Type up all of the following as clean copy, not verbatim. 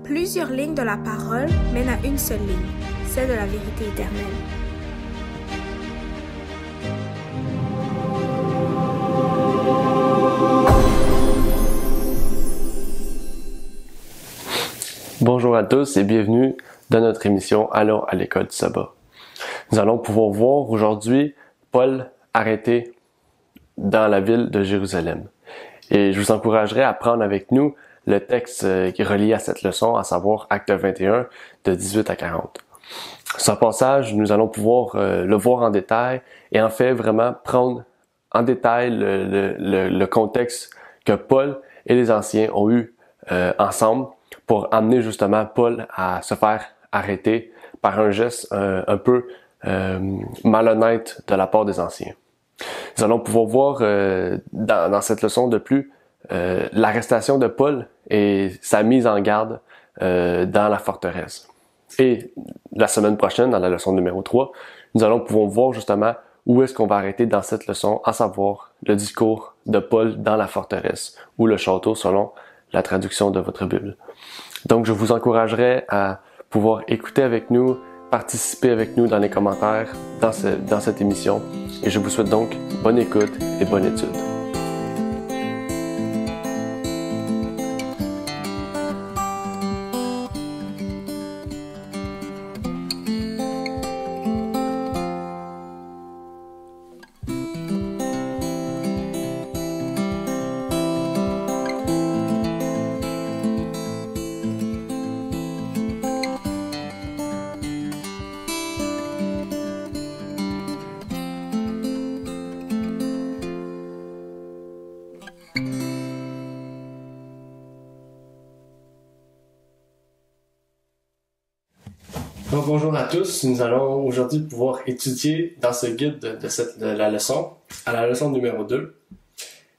Plusieurs lignes de la parole mènent à une seule ligne, celle de la vérité éternelle. Bonjour à tous et bienvenue dans notre émission Allons à l'école du sabbat. Nous allons pouvoir voir aujourd'hui Paul arrêté dans la ville de Jérusalem. Et je vous encouragerai à prendre avec nous le texte qui est relié à cette leçon, à savoir Acte 21 de 18 à 40. Ce passage, nous allons pouvoir le voir en détail et en fait vraiment prendre en détail le contexte que Paul et les anciens ont eu ensemble pour amener justement Paul à se faire arrêter par un geste un peu malhonnête de la part des anciens. Nous allons pouvoir voir dans cette leçon de plus l'arrestation de Paul et sa mise en garde dans la forteresse. Et la semaine prochaine, dans la leçon numéro 3, nous allons pouvoir voir justement où est-ce qu'on va arrêter dans cette leçon, à savoir le discours de Paul dans la forteresse ou le château selon la traduction de votre Bible. Donc, je vous encouragerai à pouvoir écouter avec nous, participer avec nous dans les commentaires dans cette émission. Et je vous souhaite donc bonne écoute et bonne étude. Donc, bonjour à tous, nous allons aujourd'hui pouvoir étudier dans ce guide de la leçon, à la leçon numéro 2.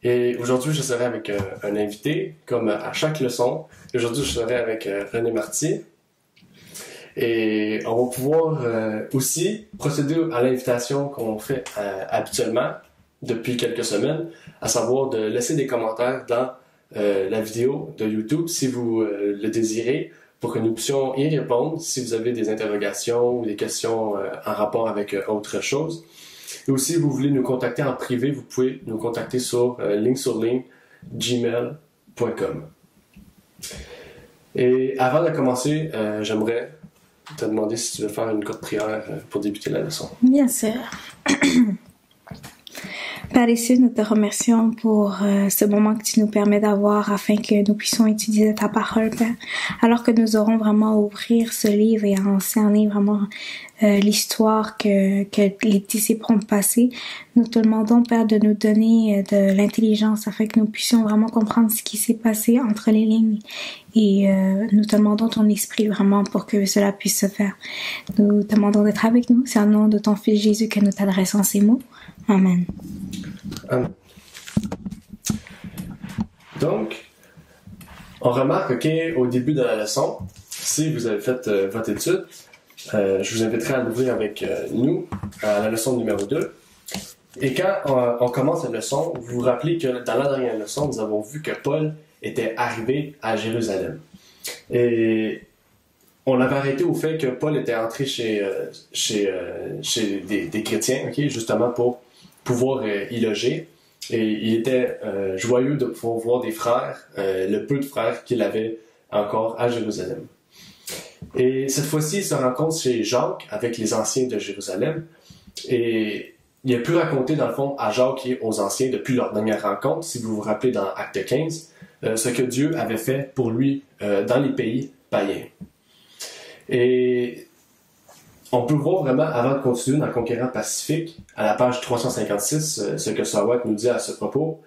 Et aujourd'hui, je serai avec un invité, comme à chaque leçon. Aujourd'hui, je serai avec René Marty. Et on va pouvoir aussi procéder à l'invitation qu'on fait habituellement depuis quelques semaines, à savoir de laisser des commentaires dans la vidéo de YouTube si vous le désirez, pour que nous puissions y répondre si vous avez des interrogations ou des questions en rapport avec autre chose. Et aussi, si vous voulez nous contacter en privé, vous pouvez nous contacter sur ligne-sur-ligne@gmail.com. Et avant de commencer, j'aimerais te demander si tu veux faire une courte prière pour débuter la leçon. Bien sûr. Père des cieux, nous te remercions pour ce moment que tu nous permets d'avoir afin que nous puissions étudier ta parole, Père. Alors que nous aurons vraiment à ouvrir ce livre et à encerner vraiment l'histoire que les disciples ont passée, nous te demandons, Père, de nous donner de l'intelligence afin que nous puissions vraiment comprendre ce qui s'est passé entre les lignes. Et nous te demandons ton esprit vraiment pour que cela puisse se faire. Nous te demandons d'être avec nous. C'est au nom de ton Fils Jésus que nous t'adressons ces mots. Amen. Donc, on remarque qu'au début de la leçon, si vous avez fait votre étude, je vous inviterai à l'ouvrir avec nous à la leçon numéro 2. Et quand on commence la leçon, vous vous rappelez que dans la dernière leçon, nous avons vu que Paul était arrivé à Jérusalem. Et on avait arrêté au fait que Paul était entré chez des chrétiens, justement pour pouvoir y loger. Et il était joyeux de pouvoir voir des frères, le peu de frères qu'il avait encore à Jérusalem. Et cette fois-ci, il se rencontre chez Jacques avec les anciens de Jérusalem. Et il a pu raconter, dans le fond, à Jacques et aux anciens depuis leur dernière rencontre, si vous vous rappelez dans Acte 15, ce que Dieu avait fait pour lui dans les pays païens. Et on peut voir vraiment, avant de continuer dans le Conquérant Pacifique, à la page 356, ce que Sawat nous dit à ce propos.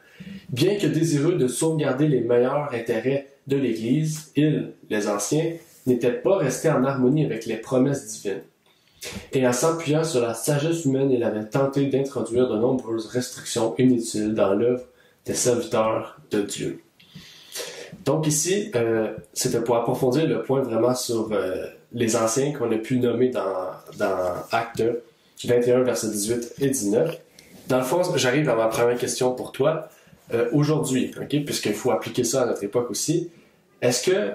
Bien que désireux de sauvegarder les meilleurs intérêts de l'Église, ils, les anciens, n'étaient pas restés en harmonie avec les promesses divines. Et en s'appuyant sur la sagesse humaine, il avait tenté d'introduire de nombreuses restrictions inutiles dans l'œuvre des serviteurs de Dieu. Donc ici, c'était pour approfondir le point vraiment sur les anciens qu'on a pu nommer dans Acte 21, versets 18 et 19. Dans le fond, j'arrive à ma première question pour toi. Aujourd'hui, puisqu'il faut appliquer ça à notre époque aussi, est-ce que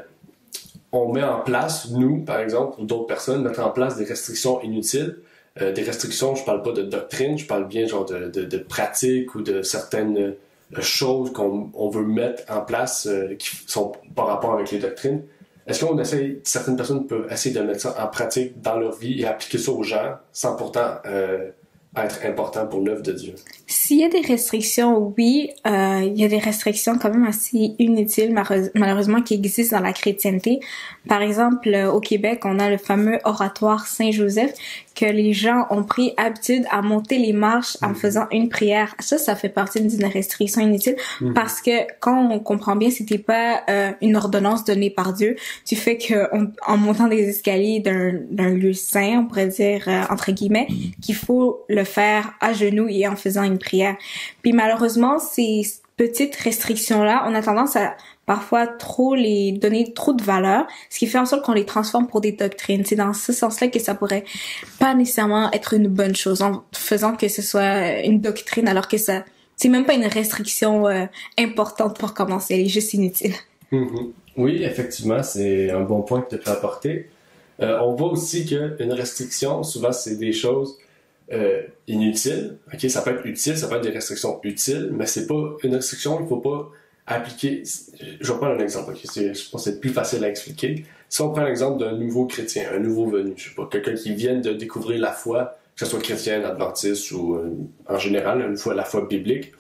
on met en place, nous, par exemple, ou d'autres personnes, mettre en place des restrictions inutiles. Des restrictions, je parle pas de doctrine, je parle bien genre de pratiques ou de certaines choses qu'on veut mettre en place qui sont par rapport avec les doctrines. Est-ce qu'on essaie, certaines personnes peuvent essayer de mettre ça en pratique dans leur vie et appliquer ça aux gens sans pourtant être important pour l'œuvre de Dieu? S'il y a des restrictions, oui, il y a des restrictions quand même assez inutiles, malheureusement, qui existent dans la chrétienté. Par exemple, au Québec, on a le fameux oratoire Saint-Joseph, que les gens ont pris habitude à monter les marches en faisant une prière. Ça fait partie d'une restriction inutile parce que quand on comprend bien, c'était pas une ordonnance donnée par Dieu du fait que en montant des escaliers d'un lieu saint, on pourrait dire entre guillemets, qu'il faut le faire à genoux et en faisant une prière. Puis malheureusement, ces petites restrictions-là, on a tendance à parfois trop les donner trop de valeur, ce qui fait en sorte qu'on les transforme pour des doctrines. C'est dans ce sens-là que ça pourrait pas nécessairement être une bonne chose en faisant que ce soit une doctrine alors que ça c'est même pas une restriction importante pour commencer, elle est juste inutile. Mm-hmm. Oui, effectivement, c'est un bon point que tu as apporté. On voit aussi qu'une restriction, souvent, c'est des choses inutiles. Ok, ça peut être utile, ça peut être des restrictions utiles, mais c'est pas une restriction, il faut pas appliquer. Je vais prendre un exemple, okay? Je pense que c'est plus facile à expliquer. Si on prend l'exemple d'un nouveau chrétien, un nouveau venu, je sais pas, quelqu'un qui vient de découvrir la foi, que ce soit chrétien, adventiste ou en général, une fois la foi biblique,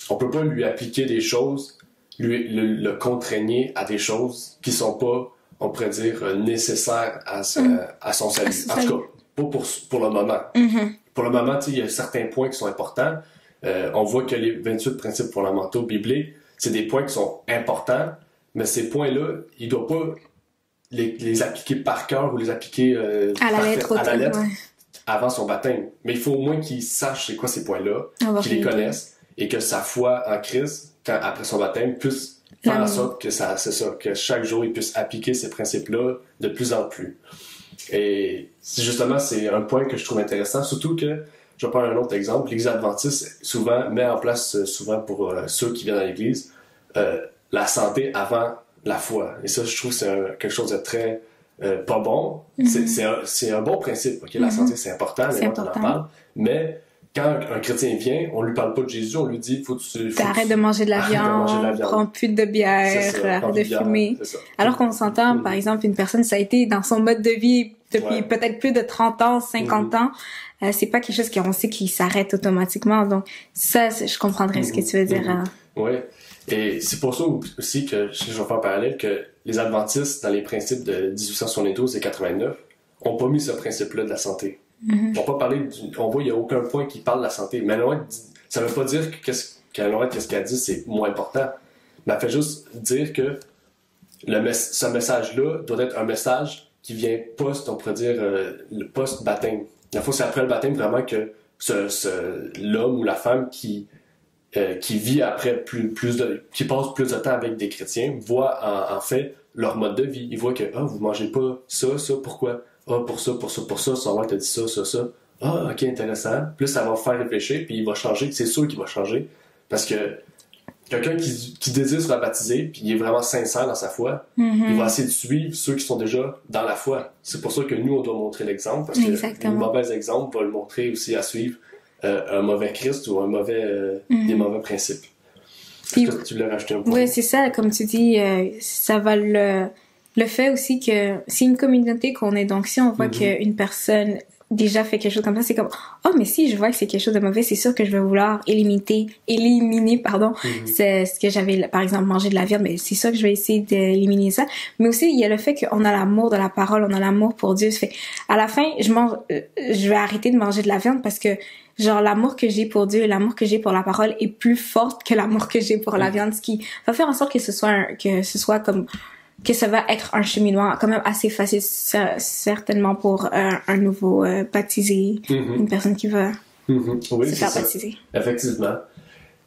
on peut pas lui appliquer des choses, le contraigner à des choses qui sont pas, on pourrait dire, nécessaires à son salut. En tout cas, pas pour le moment. Mm-hmm. Pour le moment, il y a certains points qui sont importants. On voit que les 28 principes fondamentaux bibliques, c'est des points qui sont importants, mais ces points-là, il ne doit pas les appliquer par cœur ou les appliquer à la lettre ouais. Avant son baptême. Mais il faut au moins qu'il sache c'est quoi ces points-là, qu'il les connaisse, et que sa foi en Christ, après son baptême, puisse faire en sorte que que chaque jour, il puisse appliquer ces principes-là de plus en plus. Et justement, c'est un point que je trouve intéressant, surtout que, je vais prendre un autre exemple, l'Église adventiste souvent met en place, souvent pour ceux qui viennent à l'Église, la santé avant la foi. Et ça, je trouve que c'est quelque chose de très pas bon. Mm-hmm. C'est un bon principe. Okay? La santé, c'est important, on en parle. Mais quand un chrétien vient, on lui parle pas de Jésus, on lui dit arrête de manger de la viande, prends plus de bière, arrête de fumer. Alors qu'on s'entend, par exemple, une personne, ça a été dans son mode de vie depuis peut-être plus de 30 ans, 50 ans. C'est pas quelque chose qu'on sait qui s'arrête automatiquement. Donc ça, je comprendrais ce que tu veux dire. Oui. Et c'est pour ça aussi que je vais faire un parallèle que les adventistes, dans les principes de 1872 et 89, ont pas mis ce principe-là de la santé. Mm-hmm. On va pas parler on voit il y a aucun point qui parle de la santé. Mais ça veut pas dire que qu'est-ce qu'elle dit c'est moins important. Mais elle fait juste dire que ce message-là doit être un message qui vient on pourrait dire le post-baptême. Il faut c'est après le baptême vraiment que l'homme ou la femme qui vit après qui passe plus de temps avec des chrétiens voit en fait leur mode de vie. Ils voient que vous mangez pas ça, pourquoi? Pour ça, ça va te dit ça. Ok, intéressant. Plus ça va faire réfléchir, puis il va changer, c'est sûr qu'il va changer. Parce que quelqu'un qui désire se rebaptiser, puis il est vraiment sincère dans sa foi, il va essayer de suivre ceux qui sont déjà dans la foi. C'est pour ça que nous, on doit montrer l'exemple, parce que le mauvais exemple va le montrer aussi à suivre un mauvais Christ ou des mauvais principes. Puis, tu voulais rajouter un point? Oui, c'est ça, comme tu dis, ça va le fait aussi que c'est une communauté qu'on est, donc si on voit qu'une personne déjà fait quelque chose comme ça, c'est comme mais si je vois que c'est quelque chose de mauvais, c'est sûr que je vais vouloir éliminer c'est ce que j'avais par exemple mangé de la viande, mais c'est sûr que je vais essayer d'éliminer ça. Mais aussi il y a le fait qu'on a l'amour de la parole, on a l'amour pour Dieu. Ça fait à la fin je vais arrêter de manger de la viande parce que genre l'amour que j'ai pour Dieu et l'amour que j'ai pour la parole est plus forte que l'amour que j'ai pour la viande, ce qui va faire en sorte que ce soit comme que ça va être un cheminement quand même assez facile, certainement pour un nouveau baptisé, une personne qui va se faire baptiser. Effectivement.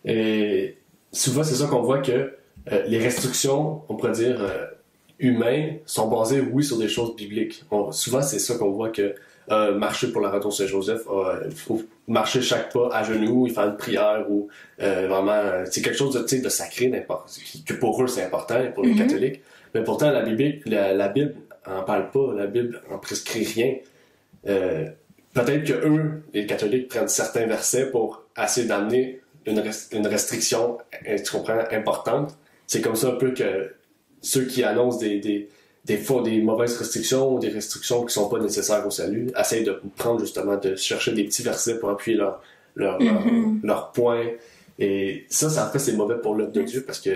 Et souvent, c'est ça qu'on voit que les restrictions, on pourrait dire, humaines, sont basées, oui, sur des choses bibliques. Souvent, c'est ça qu'on voit que marcher pour la Raton Saint-Joseph, il faut marcher chaque pas à genoux, il fait une prière ou vraiment, c'est quelque chose de sacré, que pour eux c'est important, pour les catholiques. Mais pourtant, la Bible en parle pas, la Bible en prescrit rien. Peut-être que eux, les catholiques, prennent certains versets pour essayer d'amener une restriction, tu comprends, importante. C'est comme ça un peu que ceux qui annoncent des mauvaises restrictions ou des restrictions qui sont pas nécessaires au salut essayent de prendre justement, de chercher des petits versets pour appuyer leur point. Et ça, en fait, c'est mauvais pour l'œuvre de Dieu parce que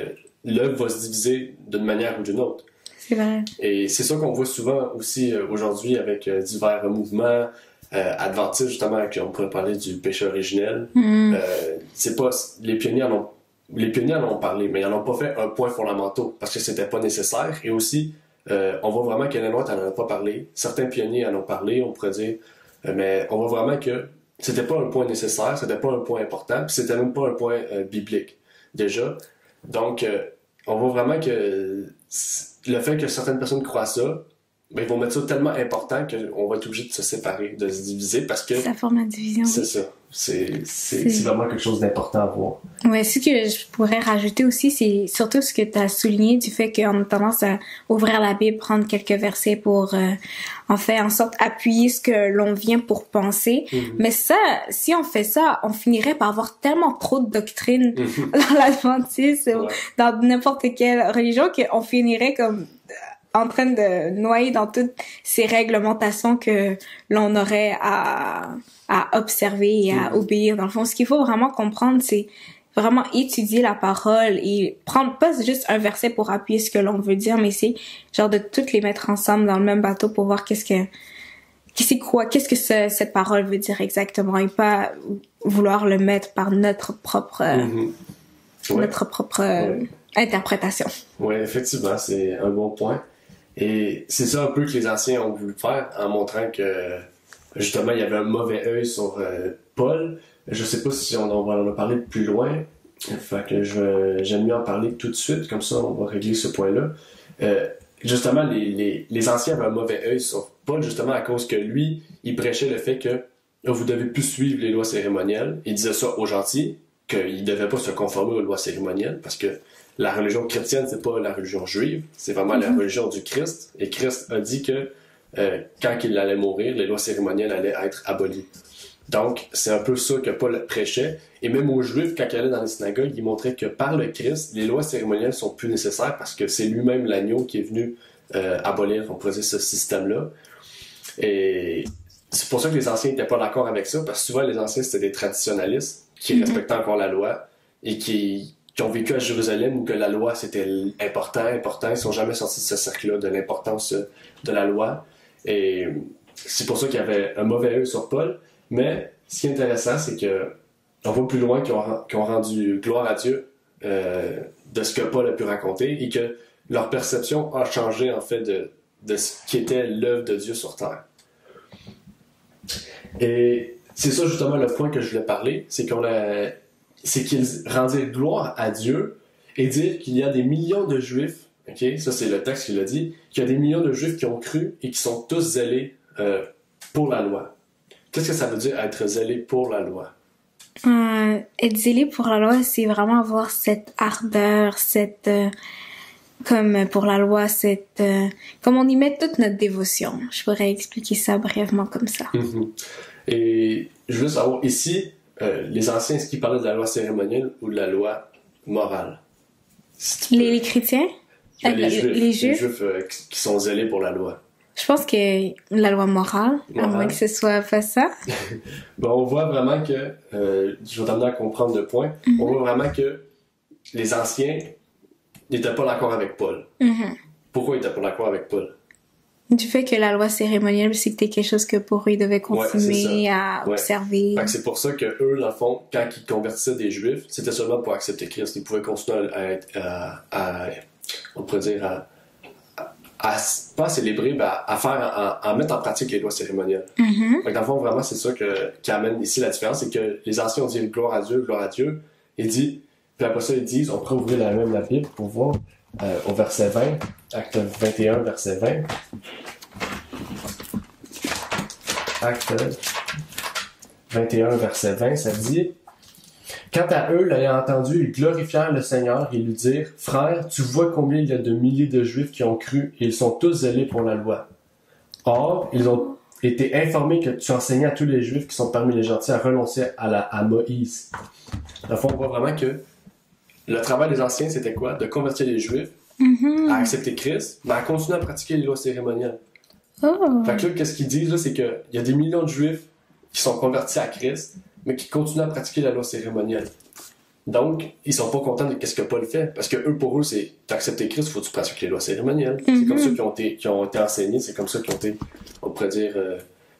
l'œuvre va se diviser d'une manière ou d'une autre. C'est vrai. Et c'est ça qu'on voit souvent aussi aujourd'hui avec divers mouvements adventistes, justement, on pourrait parler du péché originel. C'est pas... Les pionniers en ont parlé, mais ils n'en ont pas fait un point fondamental parce que c'était pas nécessaire. Et aussi, on voit vraiment qu'Ellen White n'en a pas parlé. Certains pionniers en ont parlé, on pourrait dire, mais on voit vraiment que c'était pas un point nécessaire, c'était pas un point important, puis c'était même pas un point biblique, déjà. Donc, on voit vraiment que le fait que certaines personnes croient ça, ben, ils vont mettre ça tellement important qu'on va être obligé de se séparer, de se diviser, parce que... Ça forme la division. C'est ça. C'est vraiment quelque chose d'important à voir. Ouais, ce que je pourrais rajouter aussi, c'est surtout ce que tu as souligné du fait qu'on a tendance à ouvrir la Bible, prendre quelques versets pour, en fait, en sorte, appuyer ce que l'on vient pour penser. Mais ça, si on fait ça, on finirait par avoir tellement trop de doctrines dans l'adventisme ou dans n'importe quelle religion qu'on finirait comme en train de noyer dans toutes ces réglementations que l'on aurait à observer et à obéir. Dans le fond, ce qu'il faut vraiment comprendre, c'est vraiment étudier la parole et prendre pas juste un verset pour appuyer ce que l'on veut dire, mais c'est genre de toutes les mettre ensemble dans le même bateau pour voir qu'est-ce que cette parole veut dire exactement et pas vouloir le mettre par notre propre interprétation. Oui, effectivement, c'est un bon point. Et c'est ça un peu que les anciens ont voulu faire en montrant que justement il y avait un mauvais œil sur Paul. Je sais pas si on va en parler plus loin. Fait que j'aime mieux en parler tout de suite, comme ça on va régler ce point-là. Justement, les anciens avaient un mauvais œil sur Paul, justement à cause que lui, il prêchait le fait que vous devez plus suivre les lois cérémonielles. Il disait ça aux gentils, qu'ils ne devaient pas se conformer aux lois cérémonielles, parce que la religion chrétienne, c'est pas la religion juive, c'est vraiment la religion du Christ. Et Christ a dit que quand il allait mourir, les lois cérémonielles allaient être abolies. Donc, c'est un peu ça que Paul prêchait. Et même aux Juifs, quand il allait dans les synagogues, il montrait que par le Christ, les lois cérémonielles sont plus nécessaires parce que c'est lui-même l'agneau qui est venu abolir, on pourrait dire, ce système-là. Et c'est pour ça que les anciens n'étaient pas d'accord avec ça, parce que souvent les anciens, c'était des traditionalistes qui respectaient encore la loi et qui ont vécu à Jérusalem où que la loi, c'était important. Ils sont jamais sortis de ce cercle-là de l'importance de la loi. Et c'est pour ça qu'il y avait un mauvais œil sur Paul. Mais ce qui est intéressant, c'est que on voit plus loin qu'ils ont rendu gloire à Dieu de ce que Paul a pu raconter et que leur perception a changé en fait de ce qui était l'œuvre de Dieu sur terre. Et c'est ça justement le point que je voulais parler, c'est qu'ils rendaient gloire à Dieu et dire qu'il y a des millions de Juifs, ok, ça c'est le texte qui l'a dit, qu'il y a des millions de Juifs qui ont cru et qui sont tous zélés pour la loi. Qu'est-ce que ça veut dire être zélé pour la loi? Être zélé pour la loi, c'est vraiment avoir cette ardeur, comme pour la loi, comme on y met toute notre dévotion. Je pourrais expliquer ça brièvement comme ça. Et je veux savoir, ici, les anciens, est-ce qu'ils parlaient de la loi cérémonielle ou de la loi morale? Les chrétiens? Les Juifs qui sont zélés pour la loi. Je pense que la loi morale, à moins que ce soit pas ça. Bon, on voit vraiment que, je vais t'amener à comprendre le point, on voit vraiment que les anciens n'étaient pas d'accord avec Paul. Pourquoi ils n'étaient pas d'accord avec Paul? Du fait que la loi cérémonielle, c'était quelque chose que pour eux, ils devaient continuer à observer. Fait que c'est pour ça que eux, dans le fond, quand ils convertissaient des Juifs, c'était seulement pour accepter Christ. Ils pouvaient continuer on pourrait dire, pas à célébrer, à mettre en pratique les lois cérémonielles. Fait que dans le fond, vraiment, c'est ça qui amène ici la différence, c'est que les anciens ont dit gloire à Dieu. Puis après ça, ils disent, on pourrait ouvrir la Bible pour voir au verset 20, acte 21, verset 20. Acte 21, verset 20, ça dit Quant à eux, l'ayant entendu, ils glorifièrent le Seigneur et lui dirent, « Frère, tu vois combien il y a de milliers de Juifs qui ont cru et ils sont tous zélés pour la loi. Or, ils ont été informés que tu enseignais à tous les Juifs qui sont parmi les gentils à renoncer à Moïse. » Dans le fond, on voit vraiment que le travail des anciens, c'était quoi? De convertir les Juifs à accepter Christ, mais à continuer à pratiquer les lois cérémonielles. Fait que là, qu'est-ce qu'ils disent, là, c'est qu'il y a des millions de Juifs qui sont convertis à Christ, mais qui continuent à pratiquer la loi cérémonielle. Donc, ils sont pas contents de ce que Paul fait, parce que eux, pour eux, c'est d'accepter Christ, il faut que tu pratiques les lois cérémonielles. C'est comme ça qui ont été enseignés, c'est comme ça qu'ils ont été, on pourrait dire,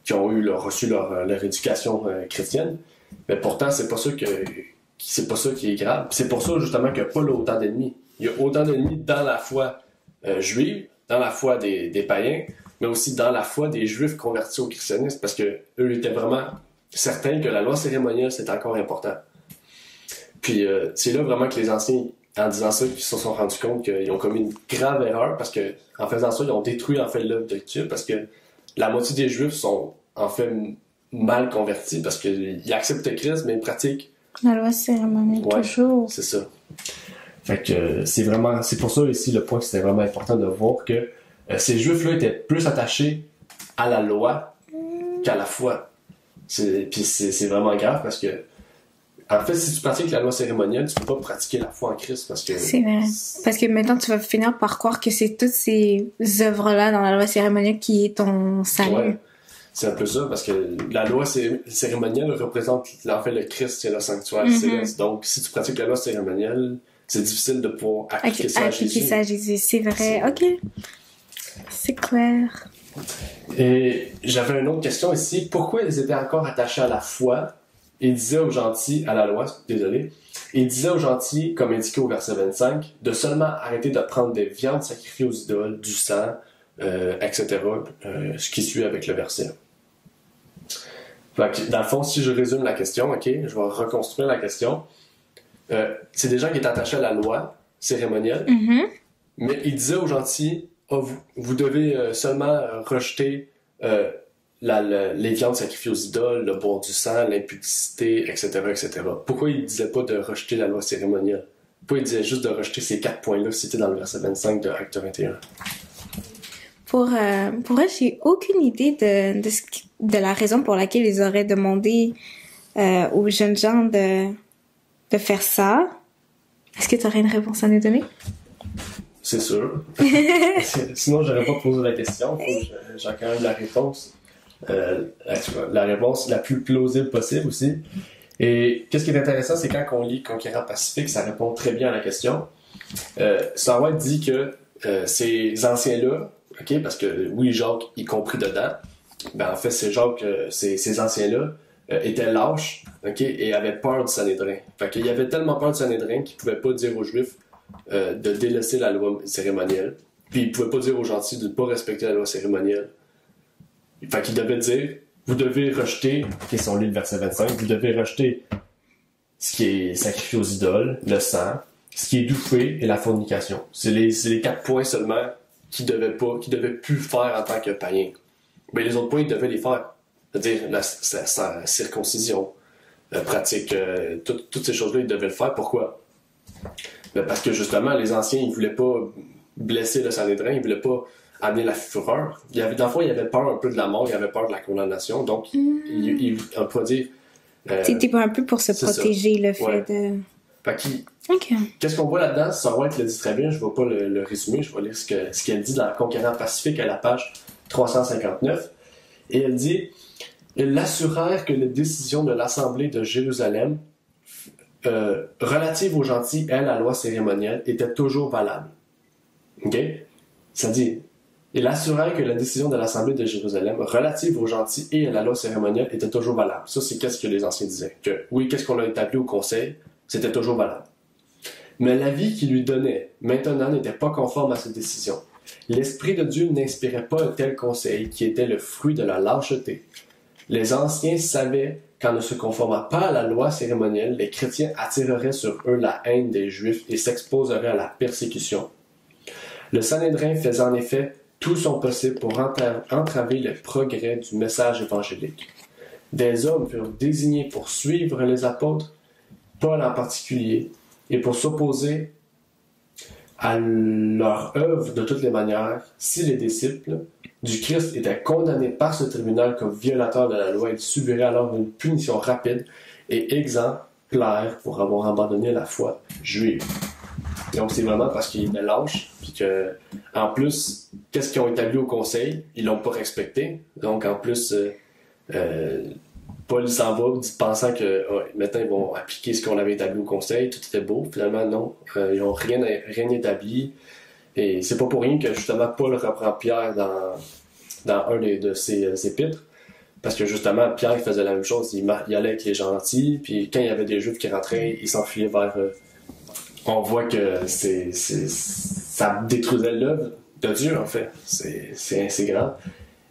qui ont reçu leur éducation chrétienne. Mais pourtant, c'est pas ça qui est grave. C'est pour ça, justement, que Paul a autant d'ennemis. Il y a autant d'ennemis dans la foi juive, dans la foi des païens, mais aussi dans la foi des Juifs convertis au christianisme, parce que eux étaient vraiment certains que la loi cérémonielle, c'est encore important. Puis c'est là vraiment que les anciens, en disant ça, ils se sont rendus compte qu'ils ont commis une grave erreur, parce que en faisant ça, ils ont détruit en fait l'œuvre de Dieu, parce que la moitié des Juifs sont en fait mal convertis, parce qu'ils acceptent Christ, mais ils pratiquent la loi cérémonielle toujours. C'est ça. Fait que c'est pour ça ici le point que c'était vraiment important de voir que ces Juifs-là étaient plus attachés à la loi qu'à la foi. Puis c'est vraiment grave parce que, en fait, si tu pratiques la loi cérémonielle, tu peux pas pratiquer la foi en Christ parce que... C'est vrai. Parce que maintenant, tu vas finir par croire que c'est toutes ces œuvres-là dans la loi cérémonielle qui est ton salut. Ouais. C'est un peu ça, parce que la loi cérémonielle représente, en fait, le Christ, c'est le sanctuaire. Donc, si tu pratiques la loi cérémonielle, c'est difficile de pouvoir appliquer ça à Jésus. C'est vrai. OK. C'est clair. Et j'avais une autre question ici. Pourquoi ils étaient encore attachés à la foi? Il disait aux gentils, à la loi, désolé, il disait aux gentils, comme indiqué au verset 25, de seulement arrêter de prendre des viandes sacrifiées aux idoles, du sang, etc. Ce qui suit avec le verset. Fait que, dans le fond, si je résume la question, ok, je vais reconstruire la question. C'est des gens qui étaient attachés à la loi cérémonielle, mais il disait aux gentils, vous devez seulement rejeter les viandes sacrifiées aux idoles, le boire du sang, l'impudicité, etc., etc. Pourquoi il disait pas de rejeter la loi cérémonielle? Pourquoi il disait juste de rejeter ces 4 points-là cités dans le verset 25 de Actes 21? Pour eux, j'ai aucune idée de la raison pour laquelle ils auraient demandé aux jeunes gens de faire ça. Est-ce que tu aurais une réponse à nous donner? C'est sûr. Sinon, j'aurais pas posé la question. J'ai quand même la réponse. La réponse la plus plausible possible aussi. Et qu'est-ce qui est intéressant, c'est quand on lit Conquérant Pacifique, ça répond très bien à la question. Star White dit que ces anciens-là, ok, parce que oui, Jacques y compris dedans, ben en fait, ces anciens-là étaient lâches, ok, et avaient peur du Sanhédrin. Fait qu'il y avait tellement peur du Sanhédrin qu'ils pouvaient pas dire aux Juifs de délaisser la loi cérémonielle, puis ils pouvaient pas dire aux gentils de ne pas respecter la loi cérémonielle. Fait qu'ils devaient dire, vous devez rejeter, ok, si on lit le verset 25, vous devez rejeter ce qui est sacrifié aux idoles, le sang, ce qui est douché et la fornication. C'est les 4 points seulement qu'ils devaient plus faire en tant que païens. Mais les autres points, ils devaient les faire. C'est-à-dire la circoncision, pratique, toutes ces choses-là, ils devaient le faire. Pourquoi? Ben parce que justement, les anciens, ils voulaient pas blesser le Sanhédrin, ils voulaient pas amener la fureur. Dans le fond, il y avait peur un peu de la mort, il y avait peur de la condamnation. Donc, on pourrait dire... C'était un peu pour se protéger, le fait de... Fait qu'est-ce qu'on voit là-dedans? Ça va être le dit très bien, je ne vais pas le résumer, je vais lire ce qu'elle dit dans Conquérant Pacifique à la page 359. Et elle dit, ils l'assurèrent que les décisions de l'Assemblée de Jérusalem relatives aux gentils et à la loi cérémonielle étaient toujours valables. OK? Ça dit, ils assurèrent que la décision de l'Assemblée de Jérusalem relative aux gentils et à la loi cérémonielle était toujours valable. Ça, c'est qu'est-ce que les anciens disaient. Que oui, qu'est-ce qu'on a établi au conseil, c'était toujours valable. Mais l'avis qu'il lui donnait maintenant n'était pas conforme à cette décision. L'Esprit de Dieu n'inspirait pas un tel conseil qui était le fruit de la lâcheté. Les anciens savaient qu'en ne se conformant pas à la loi cérémonielle, les chrétiens attireraient sur eux la haine des Juifs et s'exposeraient à la persécution. Le Sanhédrin faisait en effet tout son possible pour entraver le progrès du message évangélique. Des hommes furent désignés pour suivre les apôtres, Paul en particulier, et pour s'opposer à leur œuvre de toutes les manières, si les disciples du Christ étaient condamnés par ce tribunal comme violateurs de la loi, ils subiraient alors une punition rapide et exemplaire pour avoir abandonné la foi juive. Donc c'est vraiment parce qu'ils étaient lâches, puis que, en plus, qu'est-ce qu'ils ont établi au conseil, ils l'ont pas respecté. Donc en plus, Paul s'en va pensant que maintenant ils vont appliquer ce qu'on avait établi au conseil, tout était beau. Finalement non, ils n'ont rien établi. Et c'est pas pour rien que justement Paul reprend Pierre dans un de ses épîtres, parce que justement Pierre faisait la même chose, il allait avec les gentils, puis quand il y avait des Juifs qui rentraient, il s'enfuyait vers on voit que ça détruisait l'œuvre de Dieu en fait. C'est grave.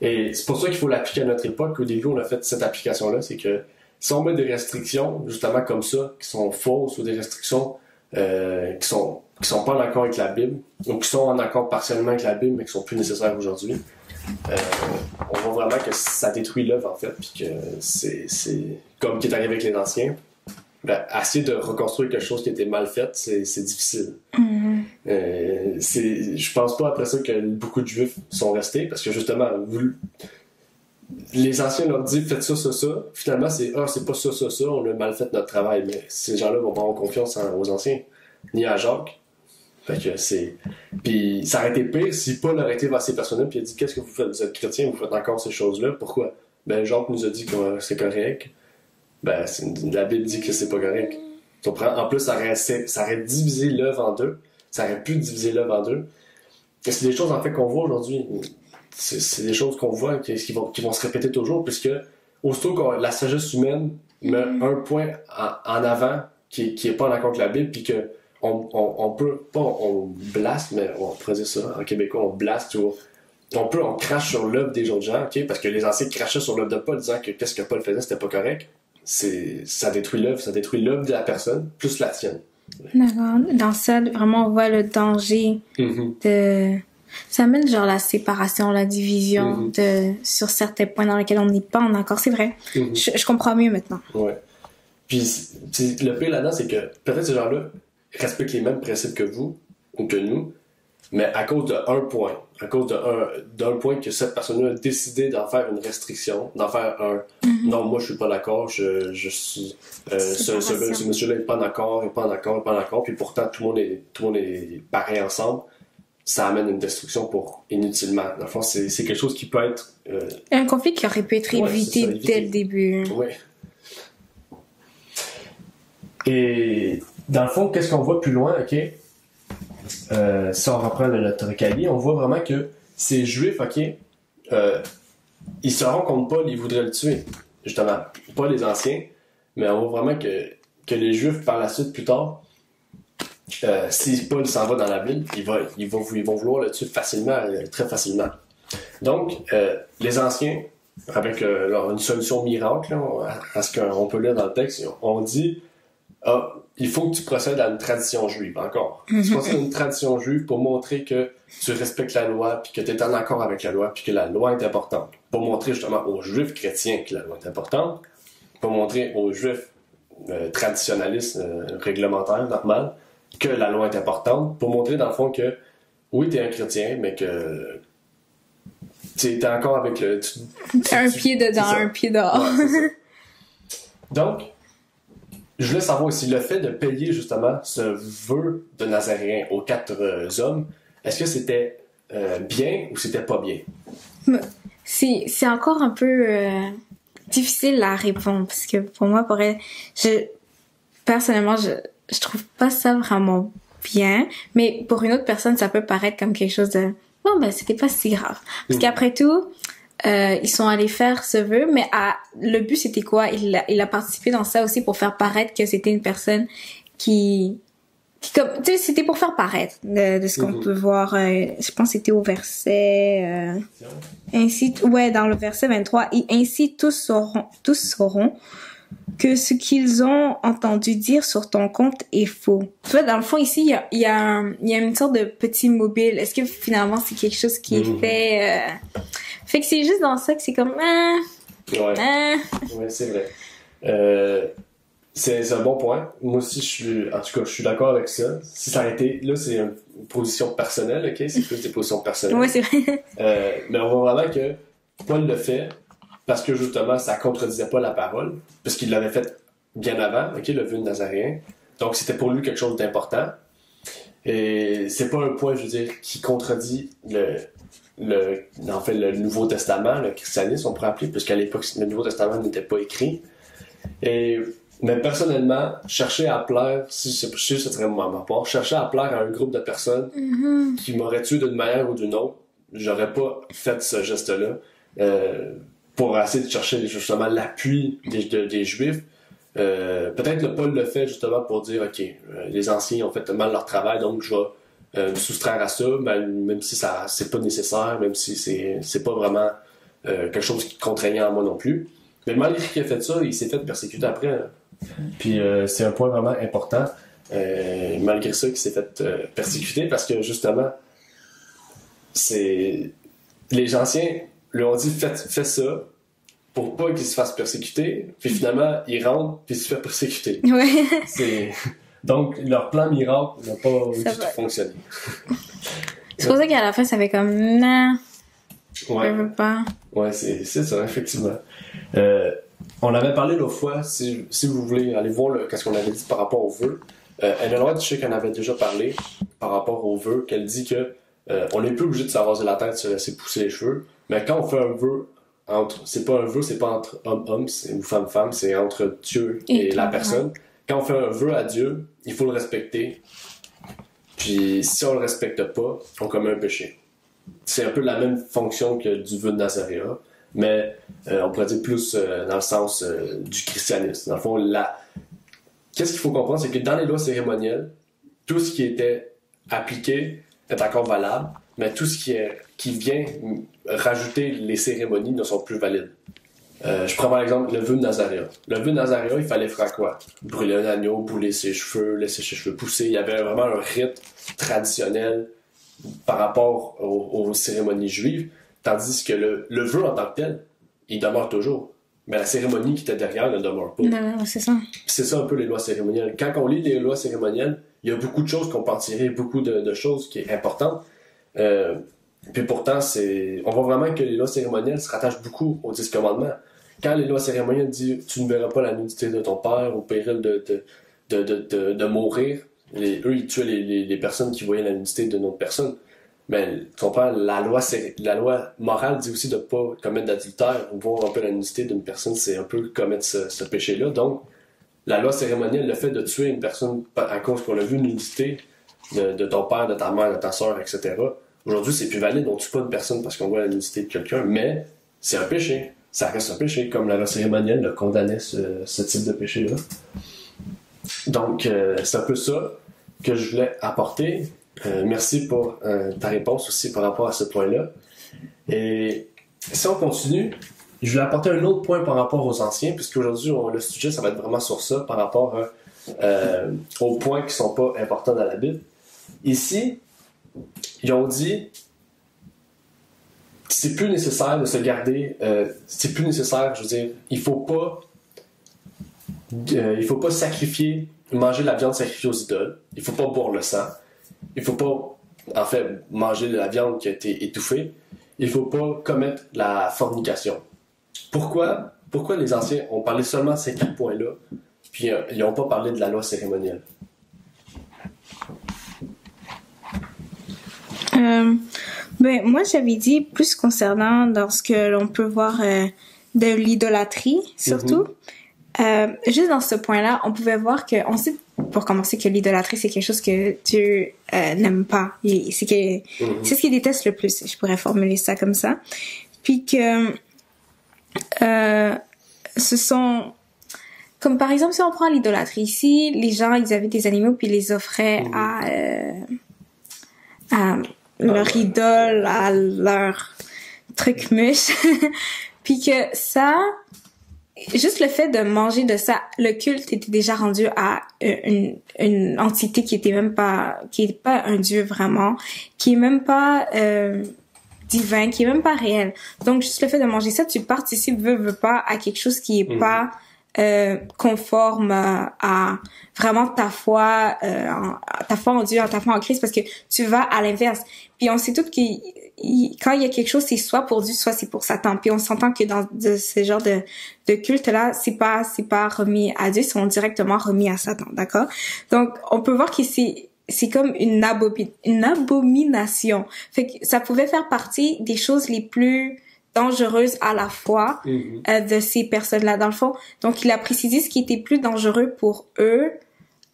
Et c'est pour ça qu'il faut l'appliquer à notre époque. Au début, on a fait cette application-là, c'est que si on met des restrictions, justement comme ça, qui sont fausses, ou des restrictions qui sont pas en accord avec la Bible, ou qui sont en accord partiellement avec la Bible, mais qui sont plus nécessaires aujourd'hui, on voit vraiment que ça détruit l'œuvre, en fait, puis que c'est comme qui est arrivé avec les anciens. Ben, essayer de reconstruire quelque chose qui était mal fait, c'est difficile. Je pense pas après ça que beaucoup de Juifs sont restés, parce que justement, les anciens leur disent faites ça, ça, ça. Finalement, c'est pas ça, ça, ça, on a mal fait notre travail. Mais ces gens-là vont pas avoir confiance aux anciens, ni à Jacques. Fait que c'est. Puis ça aurait été pire si Paul aurait été vers ces personnes-là, puis il a dit qu'est-ce que vous faites? Vous êtes chrétiens, vous faites encore ces choses-là. Pourquoi? Ben, Jacques nous a dit que c'est correct. Ben, la Bible dit que c'est pas correct. Tu comprends? En plus, ça aurait divisé l'œuvre en deux. Ça aurait pu diviser l'œuvre en deux. Et c'est des choses, en fait, qu'on voit aujourd'hui. C'est des choses qu'on voit qui vont se répéter toujours, puisque aussitôt que la sagesse humaine met un point en avant qui est pas en accord avec la Bible, puis que on peut, pas on blaste, mais on pourrait dire ça, en québécois, on blaste, ou on crache sur l'œuvre des autres gens, okay? Parce que les anciens crachaient sur l'œuvre de Paul, disant que qu'est-ce que Paul faisait, c'était pas correct. Ça détruit l'œuvre de la personne, plus la tienne. D'accord. Dans ça, vraiment, on voit le danger de... Ça amène genre la séparation, la division sur certains points dans lesquels on n'est pas en accord. C'est vrai. Je comprends mieux maintenant. Ouais. Puis le pire là-dedans, c'est que peut-être ces gens-là respectent les mêmes principes que vous ou que nous, mais à cause d'un point, d'un point que cette personne-là a décidé d'en faire une restriction, d'en faire un non, moi je suis pas d'accord, je suis ce monsieur-là est pas d'accord, puis pourtant tout le monde est pareil ensemble. Ça amène une destruction inutilement. Dans le fond, c'est quelque chose qui peut être... un conflit qui aurait pu être évité dès le début. Oui. Et dans le fond, qu'est-ce qu'on voit plus loin, ok? Si on reprend notre cahier, on voit vraiment que ces Juifs, ok, ils se rendent compte Paul, ils voudraient le tuer. Justement, pas les anciens, mais on voit vraiment que les Juifs, par la suite, plus tard, si Paul s'en va dans la ville, ils vont vouloir le tuer facilement, très facilement. Donc, les anciens, avec une solution miracle, à ce qu'on peut lire dans le texte, on dit il faut que tu procèdes à une tradition juive, encore. Tu procèdes à une tradition juive pour montrer que tu respectes la loi, puis que tu es en accord avec la loi, puis que la loi est importante. Pour montrer justement aux Juifs chrétiens que la loi est importante, pour montrer aux Juifs traditionnalistes, réglementaires, normales, que la loi est importante, pour montrer dans le fond que oui, t'es un chrétien, mais que t'es encore avec le... T'as un pied dedans, un pied dehors. Ouais, donc, je voulais savoir aussi le fait de payer justement ce vœu de Nazaréen aux 4 hommes, est-ce que c'était bien ou c'était pas bien? C'est encore un peu difficile à répondre, parce que pour moi, personnellement, je trouve pas ça vraiment bien, mais pour une autre personne, ça peut paraître comme quelque chose de bon, ben c'était pas si grave. Parce qu'après tout, ils sont allés faire ce vœu, mais le but c'était quoi? Il a participé dans ça aussi pour faire paraître que c'était une personne qui comme, tu sais, c'était pour faire paraître de ce qu'on peut voir, je pense que c'était au verset, dans le verset 23, et ainsi tous sauront que ce qu'ils ont entendu dire sur ton compte est faux. Tu vois, dans le fond, ici, il y a une sorte de petit mobile. Est-ce que finalement, c'est quelque chose qui est fait... Fait que c'est juste dans ça que c'est comme... Ouais, c'est vrai. C'est un bon point. Moi aussi, je suis d'accord avec ça. Si ça a été, là, c'est une position personnelle, ok? C'est plus des positions personnelles. Oui, c'est vrai. Mais on voit vraiment que Paul le fait parce que justement, ça contredisait pas la parole, parce qu'il l'avait fait bien avant, ok, le vœu de Nazaréen. Donc, c'était pour lui quelque chose d'important. Et c'est pas un point, je veux dire, qui contredit en fait, le Nouveau Testament, le christianisme, on pourrait appeler, puisqu'à l'époque, le Nouveau Testament n'était pas écrit. Mais personnellement, chercher à plaire, si ce serait ma part, chercher à plaire à un groupe de personnes qui m'auraient tué d'une manière ou d'une autre, j'aurais pas fait ce geste-là pour essayer de chercher justement l'appui des Juifs. Peut-être le Paul le fait justement pour dire ok, les anciens ont fait mal leur travail, donc je vais me soustraire à ça, même si ça c'est pas nécessaire, même si c'est pas vraiment quelque chose qui contraignait à moi non plus. Mais malgré qu'il a fait ça, il s'est fait persécuter après. Puis c'est un point vraiment important. Malgré ça, qu'il s'est fait persécuter parce que justement, les anciens lui ont dit fais ça pour pas qu'il se fasse persécuter. Puis finalement, il rentre puis il se fait persécuter. Ouais. Donc leur plan miracle n'a pas du tout fonctionné. C'est pour ça qu'à la fin, ça fait comme non. Ouais. Je veux pas. Ouais, c'est ça, effectivement. On avait parlé l'autre fois, si vous voulez aller voir qu'est-ce qu'on avait dit par rapport au vœu. Ellen White, je sais qu'elle avait déjà parlé par rapport au vœu, qu'elle dit que on n'est plus obligé de se raser la tête, de se laisser pousser les cheveux, mais quand on fait un vœu c'est pas entre homme-homme ou femme-femme, c'est entre Dieu et la personne. Ouais. Quand on fait un vœu à Dieu, il faut le respecter. Puis si on le respecte pas, on commet un péché. C'est un peu la même fonction que du vœu de Nazaréa, mais on pourrait dire plus dans le sens du christianisme. Dans le fond, qu'est-ce qu'il faut comprendre, c'est que dans les lois cérémonielles, tout ce qui était appliqué est encore valable, mais tout ce qui vient rajouter les cérémonies ne sont plus valides. Je prends par exemple le vœu de Nazaréa. Le vœu de Nazaréa, il fallait faire quoi? Brûler un agneau, bouler ses cheveux, laisser ses cheveux pousser. Il y avait vraiment un rite traditionnel par rapport aux cérémonies juives, tandis que le vœu en tant que tel, il demeure toujours. Mais la cérémonie qui était derrière ne demeure pas. Non, c'est ça. C'est ça un peu les lois cérémonielles. Quand on lit les lois cérémonielles, il y a beaucoup de choses qu'on peut en tirer, beaucoup de choses qui sont importantes. Puis pourtant, on voit vraiment que les lois cérémonielles se rattachent beaucoup aux 10 commandements. Quand les lois cérémonielles disent « tu ne verras pas la nudité de ton père au péril de mourir », eux, ils tuaient les personnes qui voyaient la nudité d'une autre personne. Mais ton père, la loi morale dit aussi de ne pas commettre d'adultère ou voir un peu la nudité d'une personne, c'est un peu commettre ce péché-là. Donc, la loi cérémonielle, le fait de tuer une personne à cause qu'on a vu une nudité de ton père, de ta mère, de ta soeur, etc. Aujourd'hui, c'est plus valide. On tue pas une personne parce qu'on voit la nudité de quelqu'un, mais c'est un péché. Ça reste un péché, comme la loi cérémonielle le condamnait ce type de péché-là. Donc, c'est un peu ça que je voulais apporter. Merci pour ta réponse aussi par rapport à ce point-là. Et si on continue, je voulais apporter un autre point par rapport aux anciens, puisqu'aujourd'hui, le sujet, ça va être vraiment sur ça, par rapport aux points qui sont pas importants dans la Bible. Ici, ils ont dit c'est plus nécessaire de se garder, c'est plus nécessaire, je veux dire, il faut pas sacrifier, manger la viande sacrifiée aux idoles, il faut pas boire le sang, il faut pas, en fait, manger de la viande qui a été étouffée, il faut pas commettre la fornication. Pourquoi les anciens ont parlé seulement de ces 4 points-là, puis ils n'ont pas parlé de la loi cérémonielle? Moi, j'avais dit plus concernant dans ce que l'on peut voir de l'idolâtrie, surtout. Juste dans ce point-là, on pouvait voir on sait, pour commencer, que l'idolâtrie, c'est quelque chose que Dieu n'aime pas. C'est ce qu'il déteste le plus. Je pourrais formuler ça comme ça. Puis que ce sont... Comme par exemple, si on prend l'idolâtrie ici, les gens, ils avaient des animaux puis ils les offraient à leur idole, à leur truc mûche. Puis que ça, juste le fait de manger de ça, le culte était déjà rendu à une entité qui est pas un dieu vraiment, qui est même pas divin, qui est même pas réel. Donc juste le fait de manger ça, tu participes, veux pas, à quelque chose qui est pas conforme à vraiment ta foi en Dieu, ta foi en Christ, parce que tu vas à l'inverse. Puis on sait tous que quand il y a quelque chose, c'est soit pour Dieu, soit c'est pour Satan. Puis on s'entend que dans ce genre de culte-là, c'est pas remis à Dieu, c'est directement remis à Satan, d'accord? Donc, on peut voir que c'est comme une abomination. Fait que ça pouvait faire partie des choses les plus dangereuses à la fois de ces personnes-là, dans le fond. Donc, il a précisé ce qui était plus dangereux pour eux,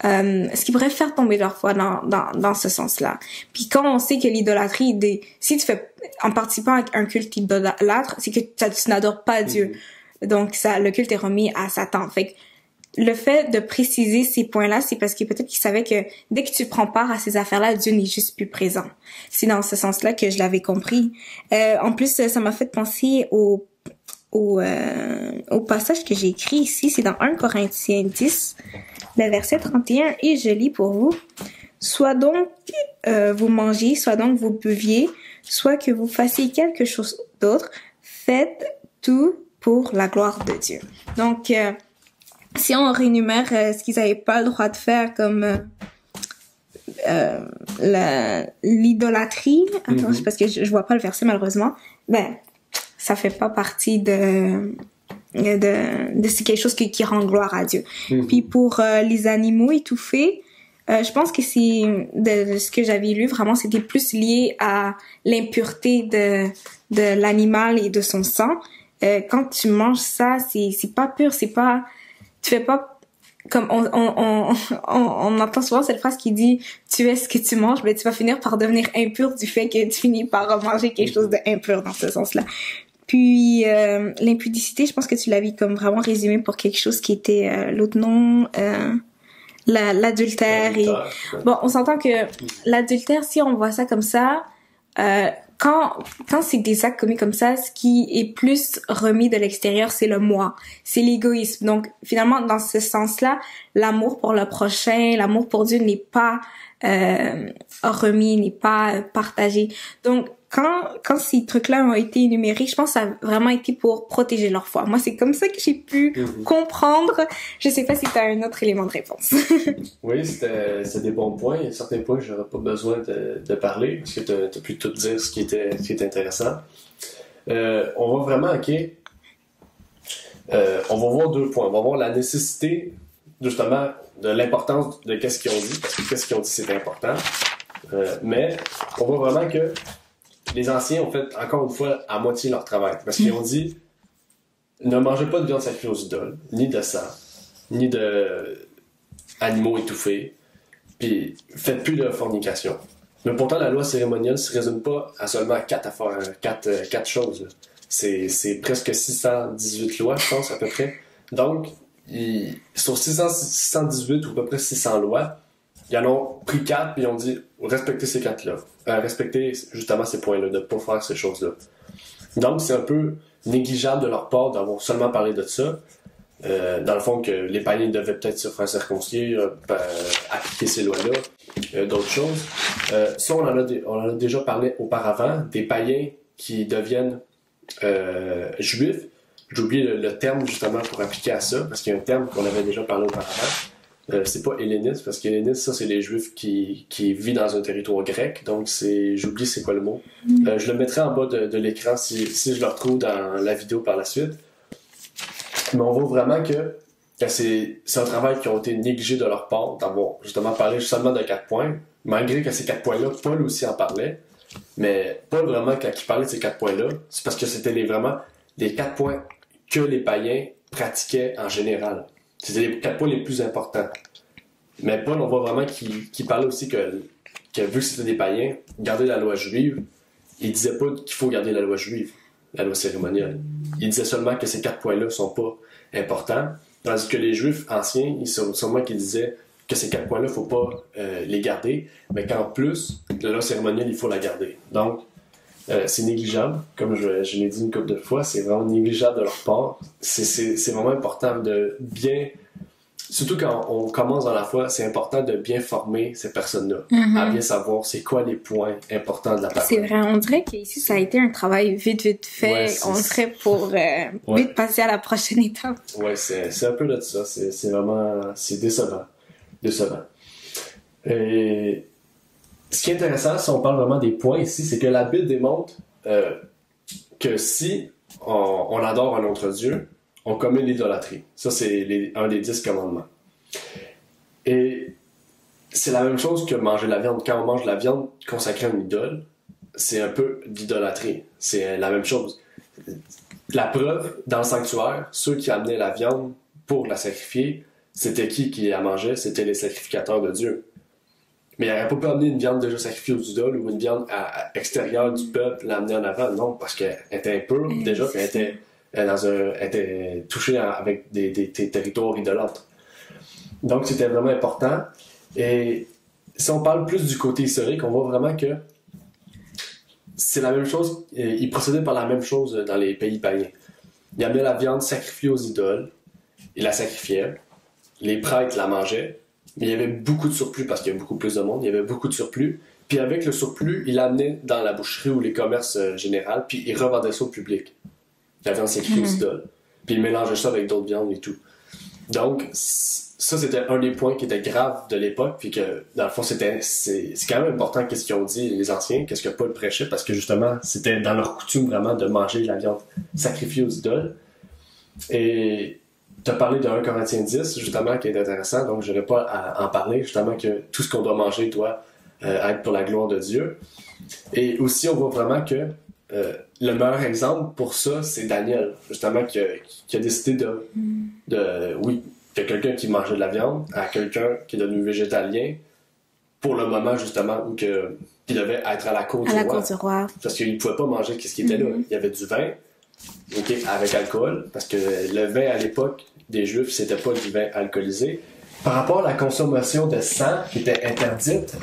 ce qui pourrait faire tomber leur foi dans ce sens-là. Puis quand on sait que l'idolâtrie, si tu fais, en participant à un culte idolâtre, c'est que tu n'adores pas Dieu. Donc, le culte est remis à Satan. Fait que le fait de préciser ces points-là, c'est parce que peut-être qu'ils savaient que dès que tu prends part à ces affaires-là, Dieu n'est juste plus présent. C'est dans ce sens-là que je l'avais compris. En plus, ça m'a fait penser au passage que j'ai écrit ici. C'est dans 1 Corinthiens 10, le verset 31, et je lis pour vous. Soit donc vous mangiez, soit donc vous buviez, soit que vous fassiez quelque chose d'autre, faites tout pour la gloire de Dieu. Donc, si on rénumère ce qu'ils n'avaient pas le droit de faire, comme l'idolâtrie, attends, parce que je vois pas le verset malheureusement, ben ça fait pas partie de c'est quelque chose qui rend gloire à Dieu. Puis pour les animaux étouffés, je pense que c'est de ce que j'avais lu, vraiment c'était plus lié à l'impureté de l'animal et de son sang. Quand tu manges ça, c'est pas pur, c'est pas, tu fais pas comme on entend souvent cette phrase qui dit tu es ce que tu manges, mais tu vas finir par devenir impur du fait que tu finis par manger quelque chose d'impur dans ce sens-là. Puis l'impudicité, je pense que tu l'avais comme vraiment résumé pour quelque chose qui était l'autre nom, l'adultère. Et bon, on s'entend que l'adultère, si on voit ça comme ça, quand c'est des actes commis comme ça, ce qui est plus remis de l'extérieur, c'est le moi, c'est l'égoïsme. Donc finalement, dans ce sens-là, l'amour pour le prochain, l'amour pour Dieu n'est pas remis, n'est pas partagé. Donc quand ces trucs-là ont été énumérés, je pense que ça a vraiment été pour protéger leur foi. Moi, c'est comme ça que j'ai pu comprendre. Je sais pas si tu as un autre élément de réponse. Oui, c'était des bons points. Il y a certains points que j'aurais pas besoin de parler, parce que t'as pu tout dire ce qui était intéressant. On va vraiment, on va voir deux points. On va voir la nécessité, justement, de l'importance de qu'est-ce qu'ils ont dit, parce que qu'est-ce qu'ils ont dit, c'est important. Mais on voit vraiment que les anciens ont fait, encore une fois, à moitié leur travail. Parce qu'ils ont dit, ne mangez pas de viande sacrifiée aux idoles, ni de sang, ni de animaux étouffés, puis faites plus de fornication. Mais pourtant, la loi cérémonielle ne se résume pas à seulement quatre choses. C'est presque 618 lois, je pense, à peu près. Donc, sur 618 ou à peu près 600 lois, ils en ont pris 4 puis ils ont dit respectez ces 4-là. Respectez justement ces points-là, de ne pas faire ces choses-là. Donc, c'est un peu négligeable de leur part d'avoir seulement parlé de ça. Dans le fond, que les païens devaient peut-être se faire circoncire, appliquer ces lois-là, d'autres choses. Ça, on en a déjà parlé auparavant, des païens qui deviennent juifs. J'ai oublié le terme justement pour appliquer à ça, parce qu'il y a un terme qu'on avait déjà parlé auparavant. C'est pas helléniste, parce que helléniste, ça, c'est les juifs qui vivent dans un territoire grec, donc j'oublie c'est quoi le mot. Je le mettrai en bas de l'écran si je le retrouve dans la vidéo par la suite. Mais on voit vraiment que c'est un travail qui a été négligé de leur part, d'avoir justement parlé seulement de 4 points, malgré que ces 4 points-là, Paul aussi en parlait, mais Paul vraiment, quand il parlait de ces 4 points-là, c'est parce que c'était vraiment les 4 points que les païens pratiquaient en général. C'était les 4 points les plus importants. Mais Paul, on voit vraiment qu'il parlait aussi que vu que c'était des païens, garder la loi juive, il disait pas qu'il faut garder la loi juive, la loi cérémonielle. Il disait seulement que ces 4 points-là sont pas importants, tandis que les juifs anciens, ils sont sûrement qu'ils disaient que ces 4 points-là, faut pas les garder, mais qu'en plus, la loi cérémonielle, il faut la garder. Donc, c'est négligeable, comme je l'ai dit une couple de fois, c'est vraiment négligeable de leur part. C'est vraiment important de bien surtout quand on commence dans la foi, c'est important de bien former ces personnes-là, à bien savoir c'est quoi les points importants de la parole. C'est vrai, on dirait qu'ici, ça a été un travail vite fait. Ouais, on serait pour vite passer à la prochaine étape. Ouais, c'est un peu de ça. C'est vraiment... C'est décevant. Et ce qui est intéressant, si on parle vraiment des points ici, c'est que la Bible démontre que si on adore un autre Dieu, on commet l'idolâtrie. Ça, c'est un des 10 commandements. Et c'est la même chose que manger de la viande. Quand on mange de la viande consacrée à une idole, c'est un peu d'idolâtrie. C'est la même chose. La preuve, dans le sanctuaire, ceux qui amenaient la viande pour la sacrifier, c'était qui la mangeait? C'était les sacrificateurs de Dieu. Mais il n'aurait pas pu amener une viande déjà sacrifiée aux idoles ou une viande extérieure du peuple, l'amener en avant. Non, parce qu'elle était impure déjà, puis elle était touchée avec des territoires idolâtres. Donc, c'était vraiment important. Et si on parle plus du côté historique, on voit vraiment que c'est la même chose. Ils procédaient par la même chose dans les pays païens. Ils amenaient la viande sacrifiée aux idoles, ils la sacrifiaient, les prêtres la mangeaient, mais il y avait beaucoup de surplus parce qu'il y a beaucoup plus de monde, il y avait beaucoup de surplus. Puis avec le surplus, ils l'amenaient dans la boucherie ou les commerces généraux, puis ils revendaient ça au public. La viande sacrifiée aux idoles. Puis ils mélangeaient ça avec d'autres viandes et tout. Donc, ça, c'était un des points qui était grave de l'époque, puis que, dans le fond, c'est quand même important qu'est-ce qu'ils ont dit, les anciens, qu'est-ce que Paul prêchait, parce que, justement, c'était dans leur coutume, vraiment, de manger la viande sacrifiée aux idoles. Et tu as parlé de 1 Corinthiens 10, justement, qui est intéressant, donc je n'aurais pas à en parler, justement, que tout ce qu'on doit manger doit être pour la gloire de Dieu. Et aussi, on voit vraiment que le meilleur exemple pour ça, c'est Daniel, justement, qui a décidé de quelqu'un qui mangeait de la viande à quelqu'un qui est devenu végétalien pour le moment, justement, où il devait être à la cour du roi. Parce qu'il ne pouvait pas manger ce qui était là. Il y avait du vin, avec alcool, parce que le vin, à l'époque des Juifs, c'était pas du vin alcoolisé. Par rapport à la consommation de sang qui était interdite,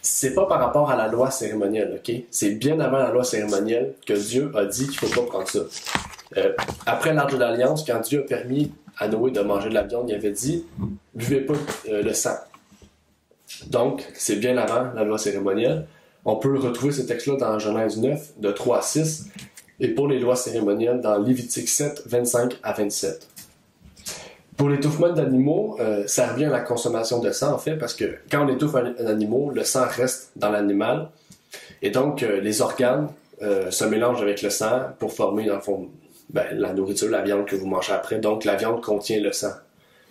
c'est pas par rapport à la loi cérémonielle, c'est bien avant la loi cérémonielle que Dieu a dit qu'il faut pas prendre ça. Après l'Arche de l'Alliance, quand Dieu a permis à Noé de manger de la viande, il avait dit « buvez pas le sang ». Donc, c'est bien avant la loi cérémonielle. On peut retrouver ce texte-là dans Genèse 9, de 3 à 6, et pour les lois cérémonielles, dans Lévitique 7, 25 à 27. Pour l'étouffement d'animaux, ça revient à la consommation de sang, en fait, parce que quand on étouffe un animal, le sang reste dans l'animal, et donc les organes se mélangent avec le sang pour former, dans le fond, la nourriture, la viande que vous mangez après. Donc, la viande contient le sang.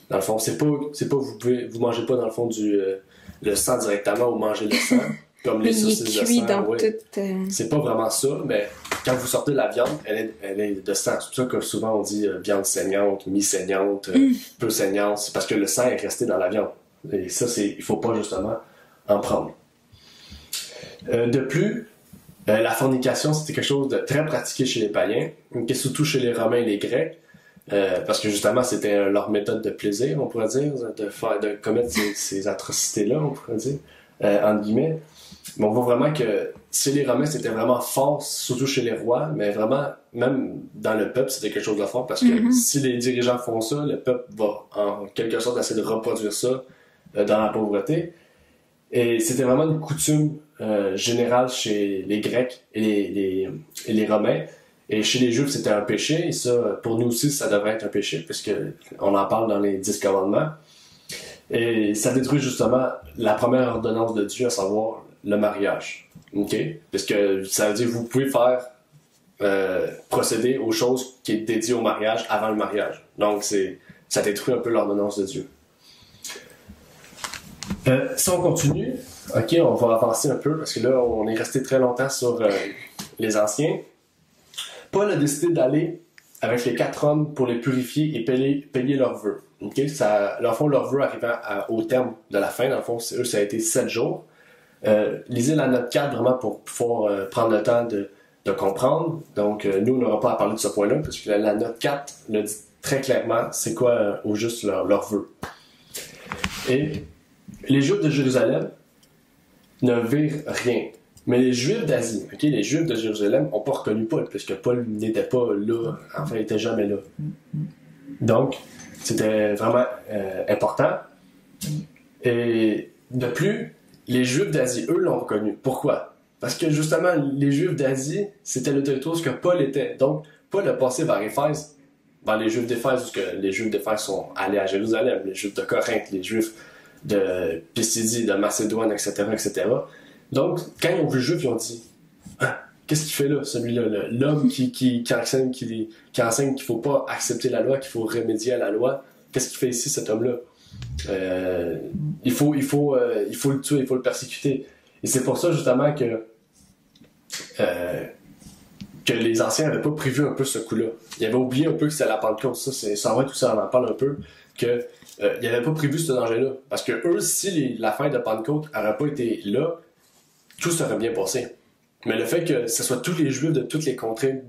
Dans le fond, c'est pas vous mangez pas, dans le fond, le sang directement ou mangez le sang, comme les saucisses de sang. C'est pas vraiment ça, mais quand vous sortez de la viande, elle est de sang. C'est pour ça que souvent on dit viande saignante, mi-saignante, peu saignante. C'est parce que le sang est resté dans la viande. Et ça, il faut pas justement en prendre. De plus, la fornication, c'était quelque chose de très pratiqué chez les païens, surtout chez les Romains et les Grecs, parce que justement, c'était leur méthode de plaisir, on pourrait dire, de commettre ces atrocités-là, on pourrait dire, entre guillemets. Mais on voit vraiment que chez les Romains, c'était vraiment fort, surtout chez les rois, mais vraiment, même dans le peuple, c'était quelque chose de fort, parce que si les dirigeants font ça, le peuple va en quelque sorte essayer de reproduire ça dans la pauvreté. Et c'était vraiment une coutume générale chez les Grecs et les Romains. Et chez les Juifs, c'était un péché. Et ça, pour nous aussi, ça devrait être un péché, puisque on en parle dans les 10 commandements. Et ça détruit justement la première ordonnance de Dieu, à savoir le mariage. Parce que ça veut dire que vous pouvez faire procéder aux choses qui est dédiées au mariage avant le mariage. Donc, ça détruit un peu l'ordonnance de Dieu. Si on continue, on va avancer un peu, parce que là, on est resté très longtemps sur les anciens. Paul a décidé d'aller avec les 4 hommes pour les purifier et payer leurs vœux. Dans le fond, leurs vœux arrivant au terme de la fin, dans le fond, eux, ça a été 7 jours. Lisez la note 4 vraiment pour pouvoir prendre le temps de comprendre. Donc, nous, on n'aura pas à parler de ce point-là, parce que la note 4 le dit très clairement, c'est quoi au juste leurs vœux. Et les Juifs de Jérusalem ne virent rien. Mais les Juifs d'Asie, les Juifs de Jérusalem n'ont pas reconnu Paul, puisque Paul n'était pas là, enfin, il n'était jamais là. Donc, c'était vraiment important. Et de plus, les Juifs d'Asie, eux, l'ont reconnu. Pourquoi? Parce que justement, les Juifs d'Asie, c'était le territoire où Paul était. Donc, Paul a passé vers Éphèse, vers les Juifs d'Éphèse, parce que les Juifs d'Éphèse sont allés à Jérusalem, les Juifs de Corinthe, les Juifs de Pisidie, de Macédoine, etc., etc. Donc, quand ils ont vu le Juif, ils ont dit ah, qu'est-ce qu'il fait là, celui-là, l'homme qui enseigne qu'il ne faut pas accepter la loi, qu'il faut remédier à la loi, qu'est-ce qu'il fait ici, cet homme-là? Il faut le tuer, il faut le persécuter. Et c'est pour ça, justement, que les anciens n'avaient pas prévu un peu ce coup-là. Ils avaient oublié un peu que c'était la Pentecôte. Ça va tout ça, on en parle un peu, que ils n'avaient pas prévu ce danger-là. Parce que eux, si la fin de Pentecôte n'aurait pas été là, tout serait bien passé. Mais le fait que ce soit tous les Juifs de toutes les contrées,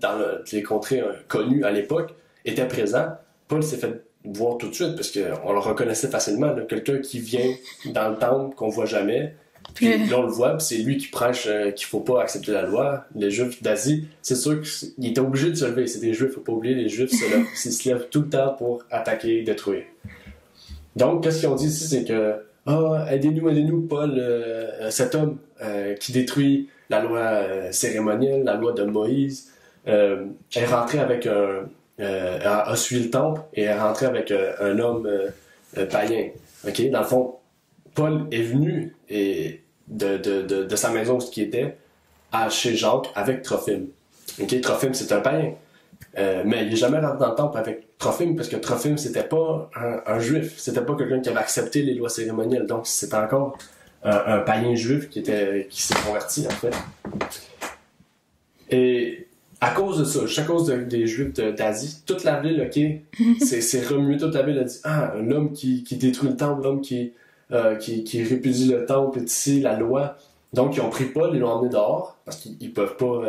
les contrées connues à l'époque, étaient présents, Paul s'est fait voir tout de suite, parce qu'on le reconnaissait facilement. Là, quelqu'un qui vient dans le temple qu'on voit jamais, puis là on le voit, puis c'est lui qui prêche qu'il faut pas accepter la loi. Les Juifs d'Asie, c'est sûr qu'il était obligé de se lever. C'est des Juifs, faut pas oublier, les Juifs se lèvent tout le temps pour attaquer, détruire. Donc, qu'est-ce qu'ils ont dit ici, c'est que aidez-nous, Paul, cet homme qui détruit la loi cérémonielle, la loi de Moïse, est rentré avec a suivi le temple et est rentré avec un homme païen. Okay? Dans le fond, Paul est venu de sa maison où il était chez Jacques avec Trophime. Okay? Trophime, c'est un païen. Mais il n'est jamais rentré dans le temple avec Trophime, parce que Trophime, c'était pas un juif, c'était pas quelqu'un qui avait accepté les lois cérémonielles, donc c'était encore un païen juif qui s'est converti, en fait. Et à cause de ça, à cause des Juifs d'Asie, toute la ville, c'est remué, toute la ville a dit l'homme qui détruit le temple, l'homme qui répudie le temple est ici, la loi. Donc ils ont pris Paul, ils l'ont emmené dehors, parce qu'ils peuvent pas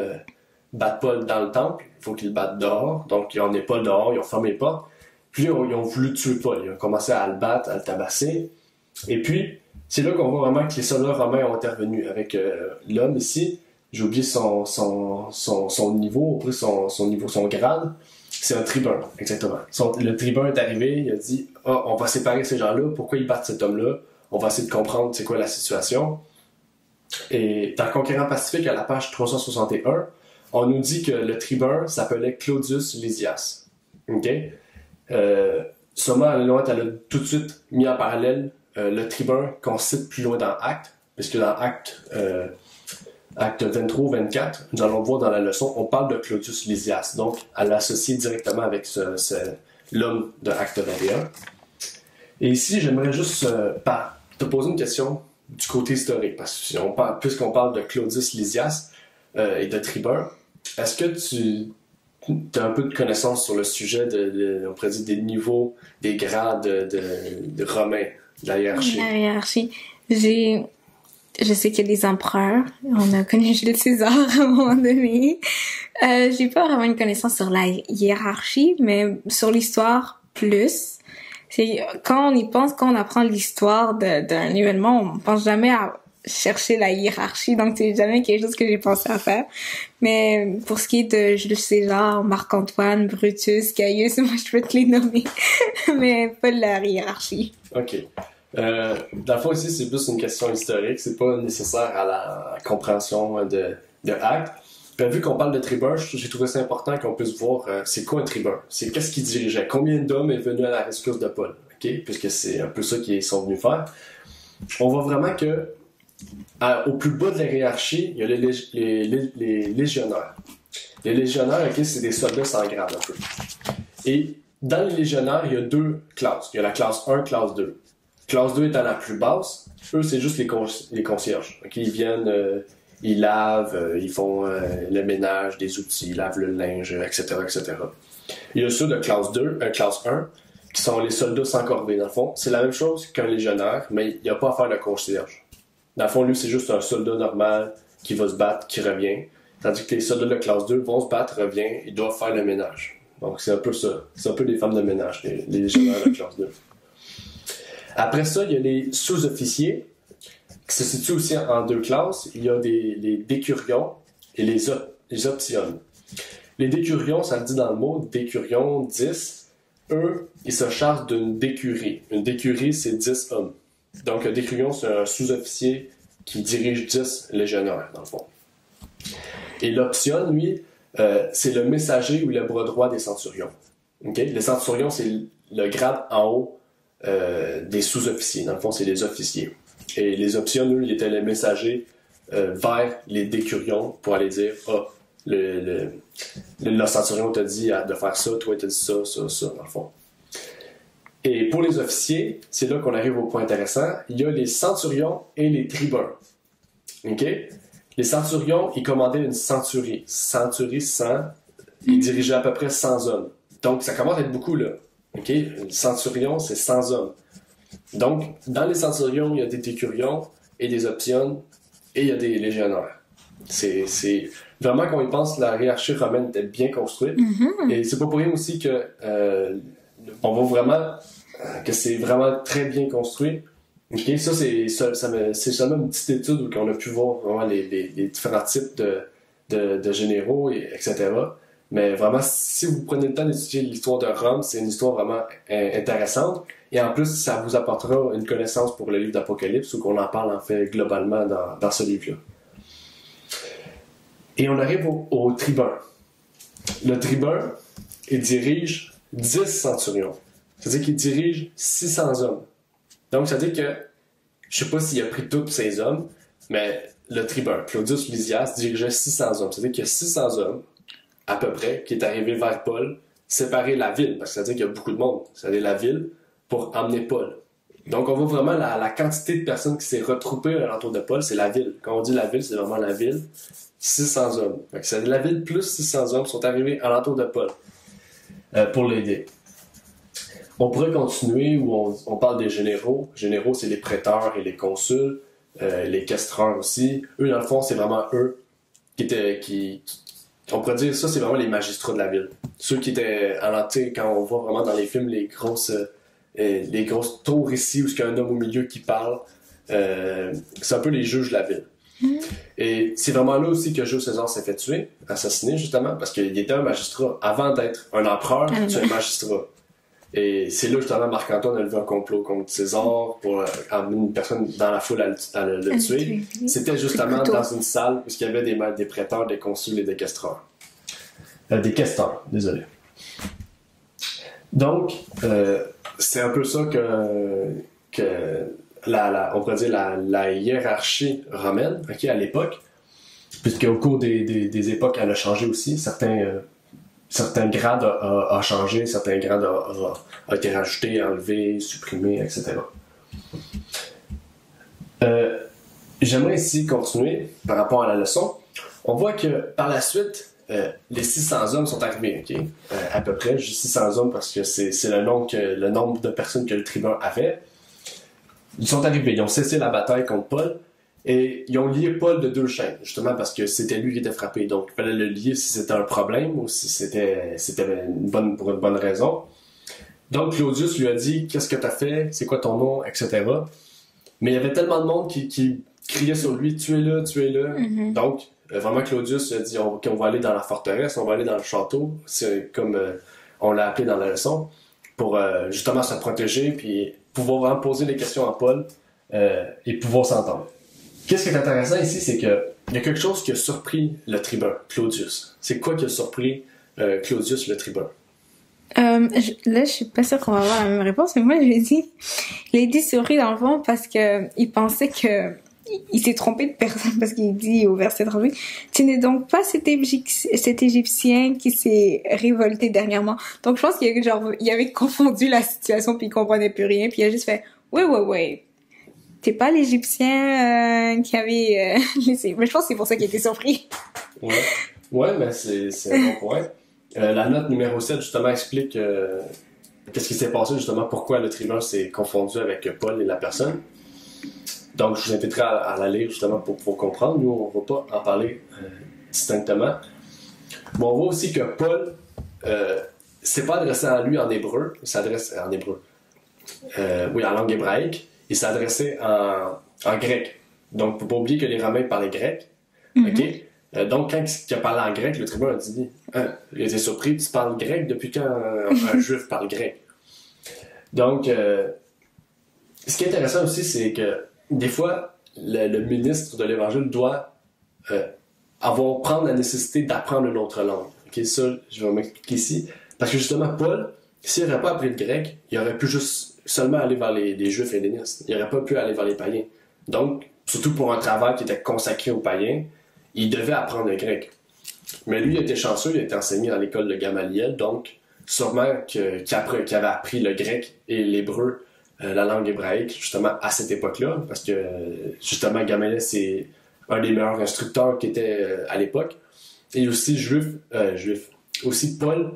battre Paul dans le temple, il faut qu'ils le battent dehors. Donc ils ont emmené Paul dehors, ils ont fermé les portes, puis ils ont voulu tuer Paul, ils ont commencé à le battre, à le tabasser. Et puis c'est là qu'on voit vraiment que les soldats romains ont intervenu avec l'homme ici. J'ai oublié son niveau, son grade. C'est un tribun, exactement. Le tribun est arrivé, il a dit on va séparer ces gens-là, pourquoi ils battent cet homme-là? On va essayer de comprendre c'est quoi la situation. Et dans Conquérant Pacifique, à la page 361, on nous dit que le tribun s'appelait Claudius Lysias. OK? Sûrement, elle a tout de suite mis en parallèle le tribun qu'on cite plus loin dans Actes, puisque dans Acte 23-24, nous allons voir dans la leçon, on parle de Claudius Lysias, donc à l'associer directement avec l'homme de Acte 21. Et ici, j'aimerais juste te poser une question du côté historique, parce que puisqu'on parle de Claudius Lysias et de tribun, est-ce que tu as un peu de connaissance sur le sujet on pourrait dire, des niveaux, des grades de Romains, de la hiérarchie? La hiérarchie. Je sais qu'il y a des empereurs. On a connu Jules César à un moment donné. J'ai pas vraiment une connaissance sur la hiérarchie, mais sur l'histoire, plus. C'est quand on y pense, quand on apprend l'histoire d'un événement, on pense jamais à chercher la hiérarchie, donc c'est jamais quelque chose que j'ai pensé à faire. Mais pour ce qui est de Jules César, Marc-Antoine, Brutus, Gaius, moi je peux te les nommer, mais pas de la hiérarchie. OK. Dans le fond, ici, c'est plus une question historique, c'est pas nécessaire à la compréhension de Actes. Puis, vu qu'on parle de tribun, j'ai trouvé ça important qu'on puisse voir c'est quoi un tribun, c'est qu'est-ce qu'il dirigeait, combien d'hommes est venu à la rescousse de Paul, ok, puisque c'est un peu ça qu'ils sont venus faire. On voit vraiment que au plus bas de la hiérarchie, il y a les légionnaires. Les légionnaires, ok, c'est des soldats sans grade un peu. Et dans les légionnaires, il y a deux classes. Il y a la classe 1, classe 2. Classe 2 étant la plus basse, eux, c'est juste les concierges. Okay? Ils viennent, ils lavent, ils font le ménage des outils, ils lavent le linge, etc., etc. Il y a ceux de classe 1, qui sont les soldats sans corvée. Dans le fond, c'est la même chose qu'un légionnaire, mais il n'y a pas à faire de concierge. Dans le fond, lui, c'est juste un soldat normal qui va se battre, qui revient. Tandis que les soldats de classe 2 vont se battre, reviennent, ils doivent faire le ménage. Donc, c'est un peu ça. C'est un peu des femmes de ménage, les légionnaires de classe 2. Après ça, il y a les sous-officiers, qui se situent aussi en deux classes. Il y a les décurions et les optionnes. Les décurions, ça le dit dans le mot, décurion 10, eux, ils se chargent d'une décurie. Une décurie, c'est 10 hommes. Donc, un décurion, c'est un sous-officier qui dirige 10 légionnaires, dans le fond. Et l'option, lui, c'est le messager ou le bras droit des centurions. Okay? Les centurions, c'est le grade en haut des sous-officiers. Dans le fond, c'est les officiers. Et les options, eux, ils étaient les messagers vers les décurions pour aller dire « Ah, le centurion t'a dit de faire ça, toi, t'as dit ça, dans le fond. » Et pour les officiers, c'est là qu'on arrive au point intéressant. Il y a les centurions et les tribuns. OK? Les centurions, ils commandaient une centurie. Centurie, 100. Ils dirigeaient à peu près 100 hommes. Donc, ça commence à être beaucoup, là. OK? Un centurion, c'est 100 hommes. Donc, dans les centurions, il y a des décurions et des options et il y a des légionnaires. C'est vraiment, quand on y pense, la hiérarchie romaine était bien construite. Et c'est pas pour rien aussi que on voit vraiment que c'est vraiment très bien construit. Okay? Ça, c'est seulement une petite étude où on a pu voir vraiment les différents types de généraux, etc. Mais vraiment, si vous prenez le temps d'étudier l'histoire de Rome, c'est une histoire vraiment intéressante. Et en plus, ça vous apportera une connaissance pour le livre d'Apocalypse, où qu'on en parle en fait globalement dans ce livre-là. Et on arrive au tribun. Le tribun, il dirige 10 centurions. C'est-à-dire qu'il dirige 600 hommes. Donc, ça veut dire que, je ne sais pas s'il a pris tous ces hommes, mais le tribun, Claudius Lysias, dirigeait 600 hommes. C'est-à-dire qu'il y a 600 hommes, à peu près, qui est arrivé vers Paul, séparer la ville, parce que ça veut dire qu'il y a beaucoup de monde, c'est-à-dire la ville, pour emmener Paul. Donc, on voit vraiment la quantité de personnes qui s'est retroupée à l'entour de Paul, c'est la ville. Quand on dit la ville, c'est vraiment la ville. 600 hommes. Donc, c'est la ville plus 600 hommes sont arrivés à l'entour de Paul pour l'aider. On pourrait continuer où on parle des généraux. Généraux, c'est les préteurs et les consuls, les questreurs aussi. Eux, dans le fond, c'est vraiment eux on pourrait dire ça, c'est vraiment les magistrats de la ville. Ceux qui étaient à l'entrée, quand on voit vraiment dans les films les grosses tours ici où il y a un homme au milieu qui parle, c'est un peu les juges de la ville. Et c'est vraiment là aussi que Jules César s'est fait tuer, assassiné justement, parce qu'il était un magistrat. Avant d'être un empereur, tu es un magistrat. Et c'est là justement Marc-Antoine a levé un complot contre César pour amener une personne dans la foule à le tuer. C'était justement dans une salle où il y avait des préteurs, des consuls et des questeurs. Des questeurs, désolé. Donc, c'est un peu ça que on pourrait dire la hiérarchie romaine, okay, à l'époque, puisqu'au cours des époques, elle a changé aussi. Certains grades ont changé, certains grades ont été rajoutés, enlevés, supprimés, etc. J'aimerais ici continuer par rapport à la leçon. On voit que par la suite, les 600 hommes sont arrivés, okay? À peu près, juste 600 hommes parce que c'est le nombre de personnes que le tribun avait. Ils sont arrivés, ils ont cessé la bataille contre Paul et ils ont lié Paul de 2 chaînes, justement parce que c'était lui qui était frappé. Donc il fallait le lier si c'était un problème ou si c'était pour une bonne raison. Donc Claudius lui a dit « Qu'est-ce que t'as fait? C'est quoi ton nom? » etc. Mais il y avait tellement de monde qui criait sur lui « Tuez-le, tuez-le. » Donc vraiment Claudius a dit « On va aller dans la forteresse, on va aller dans le château. » C'est comme on l'a appelé dans la leçon, pour justement se protéger puis pouvoir vraiment poser des questions à Paul et pouvoir s'entendre. Qu'est-ce qui est intéressant ici, c'est qu'il y a quelque chose qui a surpris le tribun, Claudius. C'est quoi qui a surpris Claudius, le tribun? Là, je suis pas sûre qu'on va avoir la même réponse, mais moi, il a été surpris dans le fond parce que il pensait que il s'est trompé de personne parce qu'il dit au verset 38, « Tu n'es donc pas cet Égyptien qui s'est révolté dernièrement. » Donc, je pense il avait confondu la situation puis il comprenait plus rien puis il a juste fait, « Ouais. T'es pas l'Égyptien qui avait laissé. » Mais je pense que c'est pour ça qu'il était surpris. Ouais, mais c'est un bon point. La note numéro 7, justement, explique qu'est-ce qui s'est passé, justement, pourquoi le tribun s'est confondu avec Paul et la personne. Donc, je vous inviterai à la lire, justement, pour pouvoir comprendre. Nous, on ne va pas en parler distinctement. Mais on voit aussi que Paul s'est pas adressé à lui en hébreu, il s'adresse en hébreu. Oui, en langue hébraïque. Il s'adressait en grec. Donc, il ne faut pas oublier que les Romains parlaient grec. Okay? Donc, quand il a parlé en grec, le tribun a dit il était surpris, tu parles grec depuis quand un juif parle grec? Donc, ce qui est intéressant aussi, c'est que des fois, le ministre de l'Évangile doit prendre la nécessité d'apprendre une autre langue. Okay, ça, je vais m'expliquer ici. Parce que justement, Paul, s'il n'aurait pas appris le grec, il aurait pu juste seulement aller vers les Juifs hellénistes. Il n'aurait pas pu aller vers les païens. Donc, surtout pour un travail qui était consacré aux païens, il devait apprendre le grec. Mais lui, il était chanceux, il était enseigné dans l'école de Gamaliel, donc sûrement qu'il avait appris le grec et l'hébreu, la langue hébraïque, justement, à cette époque-là, parce que, justement, Gamaliel, c'est un des meilleurs instructeurs qui était à l'époque. Et aussi, aussi Paul,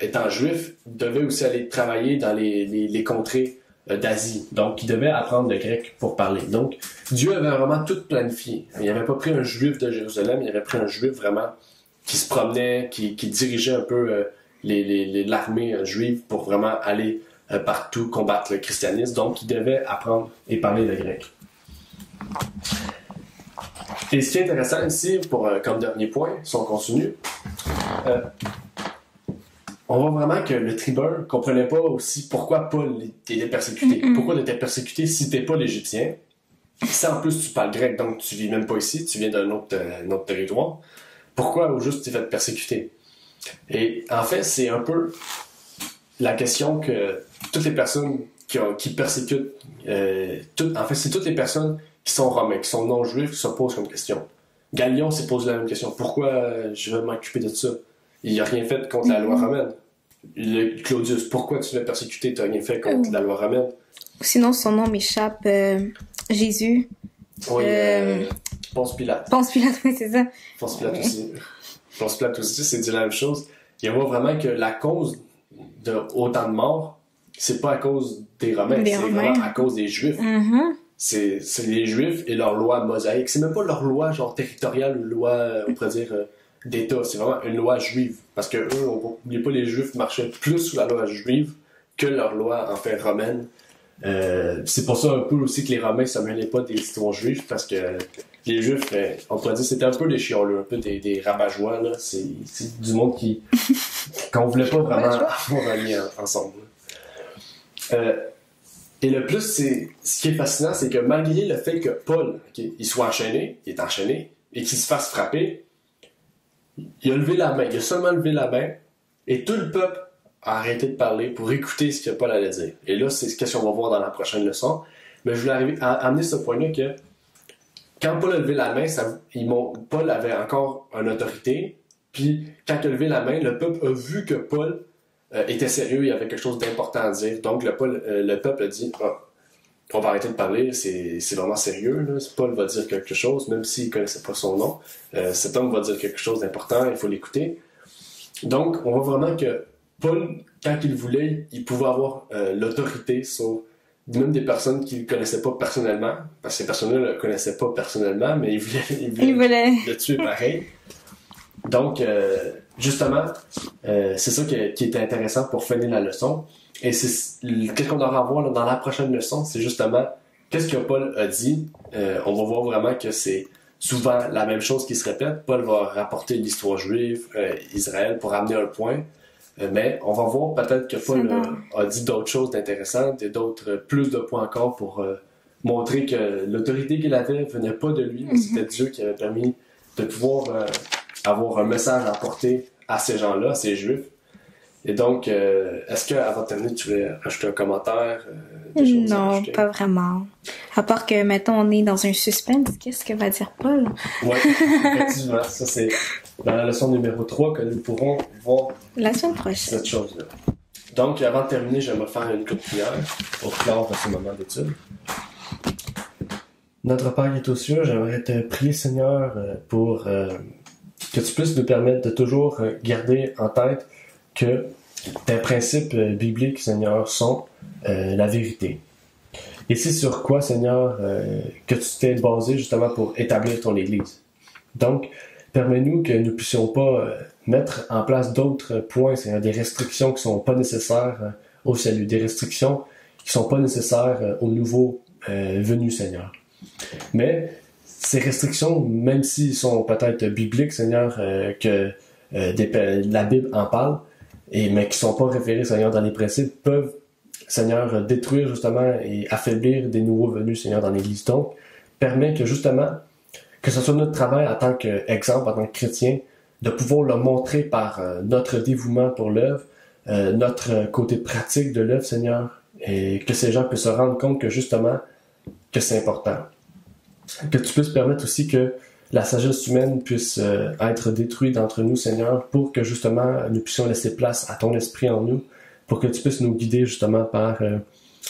étant juif, devait aussi aller travailler dans les contrées d'Asie. Donc, il devait apprendre le grec pour parler. Donc, Dieu avait vraiment tout planifié. Il n'avait pas pris un juif de Jérusalem, il avait pris un juif vraiment qui se promenait, qui dirigeait un peu l'armée juive pour vraiment aller partout combattre le christianisme. Donc, il devait apprendre et parler le grec. Et ce qui est intéressant ici, comme dernier point, si on continue, on voit vraiment que le tribun ne comprenait pas aussi pourquoi Paul était persécuté. Pourquoi il était persécuté si tu n'es pas l'Égyptien? Si en plus tu parles grec, donc tu ne vis même pas ici, tu viens d'un autre territoire. Pourquoi au juste tu es fait persécuter? Et en fait, c'est un peu la question que toutes les personnes qui persécutent, en fait, c'est toutes les personnes qui sont romains, qui sont non-juifs, qui se posent comme question. Galion s'est posé la même question. Pourquoi je vais m'occuper de ça? Il n'a rien fait contre la loi romaine. Claudius, pourquoi tu l'as persécuté? Tu n'as rien fait contre la loi romaine. Sinon, son nom m'échappe. Jésus. Oui, Ponce Pilate. Ponce Pilate, oui, c'est ça. Ponce Pilate aussi. Ponce Pilate aussi, c'est dit la même chose. Il voit vraiment que la cause de autant de morts, c'est pas à cause des Romains, c'est vraiment à cause des Juifs. C'est les Juifs et leur loi mosaïque. C'est même pas leur loi genre territoriale ou loi, on pourrait dire, d'État. C'est vraiment une loi juive. Parce que eux, n'oubliez pas, les Juifs marchaient plus sous la loi juive que leur loi, en fait, romaine. C'est pour ça un peu aussi que les Romains se mêlaient pas des histoires juifs, parce que les Juifs, on pourrait dire, c'était un peu des chialeux, un peu des rabat-joie, là. C'est du monde qu'on voulait pas vraiment avoir un lien ensemble. Et le plus, ce qui est fascinant, c'est que malgré le fait que Paul, il soit enchaîné, il est enchaîné, et qu'il se fasse frapper, il a levé la main, il a seulement levé la main, et tout le peuple a arrêté de parler pour écouter ce que Paul allait dire. Et là, c'est ce qu'on va voir dans la prochaine leçon. Mais je voulais amener ce point-là que quand Paul a levé la main, Paul avait encore une autorité, puis quand il a levé la main, le peuple a vu que Paul était sérieux, il y avait quelque chose d'important à dire. Donc le peuple a dit on va arrêter de parler, c'est vraiment sérieux. Là. Paul va dire quelque chose, même s'il ne connaissait pas son nom. Cet homme va dire quelque chose d'important, il faut l'écouter. Donc, on voit vraiment que Paul, quand il voulait, il pouvait avoir l'autorité sur même des personnes qu'il ne connaissait pas personnellement, parce que ces personnes-là ne le connaissaient pas personnellement, mais il voulait le tuer pareil. Donc, justement, c'est ça qui était intéressant pour finir la leçon. Et qu'est-ce qu'on aura à voir là, dans la prochaine leçon, c'est justement qu'est-ce que Paul a dit. On va voir vraiment que c'est souvent la même chose qui se répète. Paul va rapporter l'histoire juive, Israël, pour amener un point. Mais on va voir peut-être que Paul a dit d'autres choses d'intéressantes et plus de points encore pour montrer que l'autorité qu'il avait venait pas de lui, mais c'était Dieu qui avait permis de pouvoir avoir un message à apporter à ces gens-là, à ces Juifs. Et donc, est-ce qu'avant de terminer, tu voulais ajouter un commentaire? Non, pas vraiment. À part que, mettons, on est dans un suspense, qu'est-ce que va dire Paul? Oui, effectivement. Ça, c'est dans la leçon numéro 3 que nous pourrons voir la semaine prochaine. Cette chose-là. Donc, avant de terminer, j'aimerais faire une courte prière pour clore ce moment d'étude. Notre Père qui est aux cieux, j'aimerais te prier, Seigneur, pour que tu puisses nous permettre de toujours garder en tête que tes principes bibliques, Seigneur, sont la vérité. Et c'est sur quoi, Seigneur, que tu t'es basé justement pour établir ton Église. Donc, permets-nous que nous ne puissions pas mettre en place d'autres points, Seigneur, des restrictions qui ne sont pas nécessaires au salut, des restrictions qui ne sont pas nécessaires aux nouveaux venus, Seigneur. Mais ces restrictions, même s'ils sont peut-être bibliques, Seigneur, la Bible en parle, mais qui sont pas référés, Seigneur, dans les principes, peuvent, Seigneur, détruire justement et affaiblir des nouveaux venus, Seigneur, dans l'Église. Donc, permet que justement, que ce soit notre travail en tant qu'exemple, en tant que chrétien, de pouvoir le montrer par notre dévouement pour l'œuvre, notre côté pratique de l'œuvre, Seigneur, et que ces gens puissent se rendre compte que justement, que c'est important. Que tu puisses permettre aussi que la sagesse humaine puisse être détruite d'entre nous, Seigneur, pour que justement nous puissions laisser place à ton esprit en nous, pour que tu puisses nous guider justement par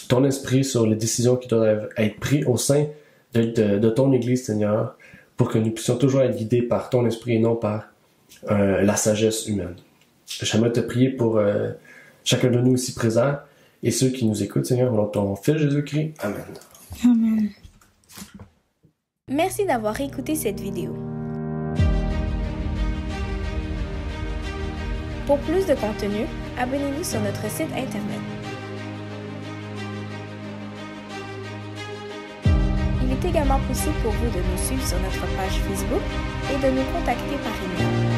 ton esprit sur les décisions qui doivent être prises au sein de ton Église, Seigneur, pour que nous puissions toujours être guidés par ton esprit et non par la sagesse humaine. J'aimerais te prier pour chacun de nous ici présents et ceux qui nous écoutent, Seigneur, au nom de ton Fils Jésus-Christ. Amen. Amen. Merci d'avoir écouté cette vidéo. Pour plus de contenu, abonnez-vous sur notre site internet. Il est également possible pour vous de nous suivre sur notre page Facebook et de nous contacter par email.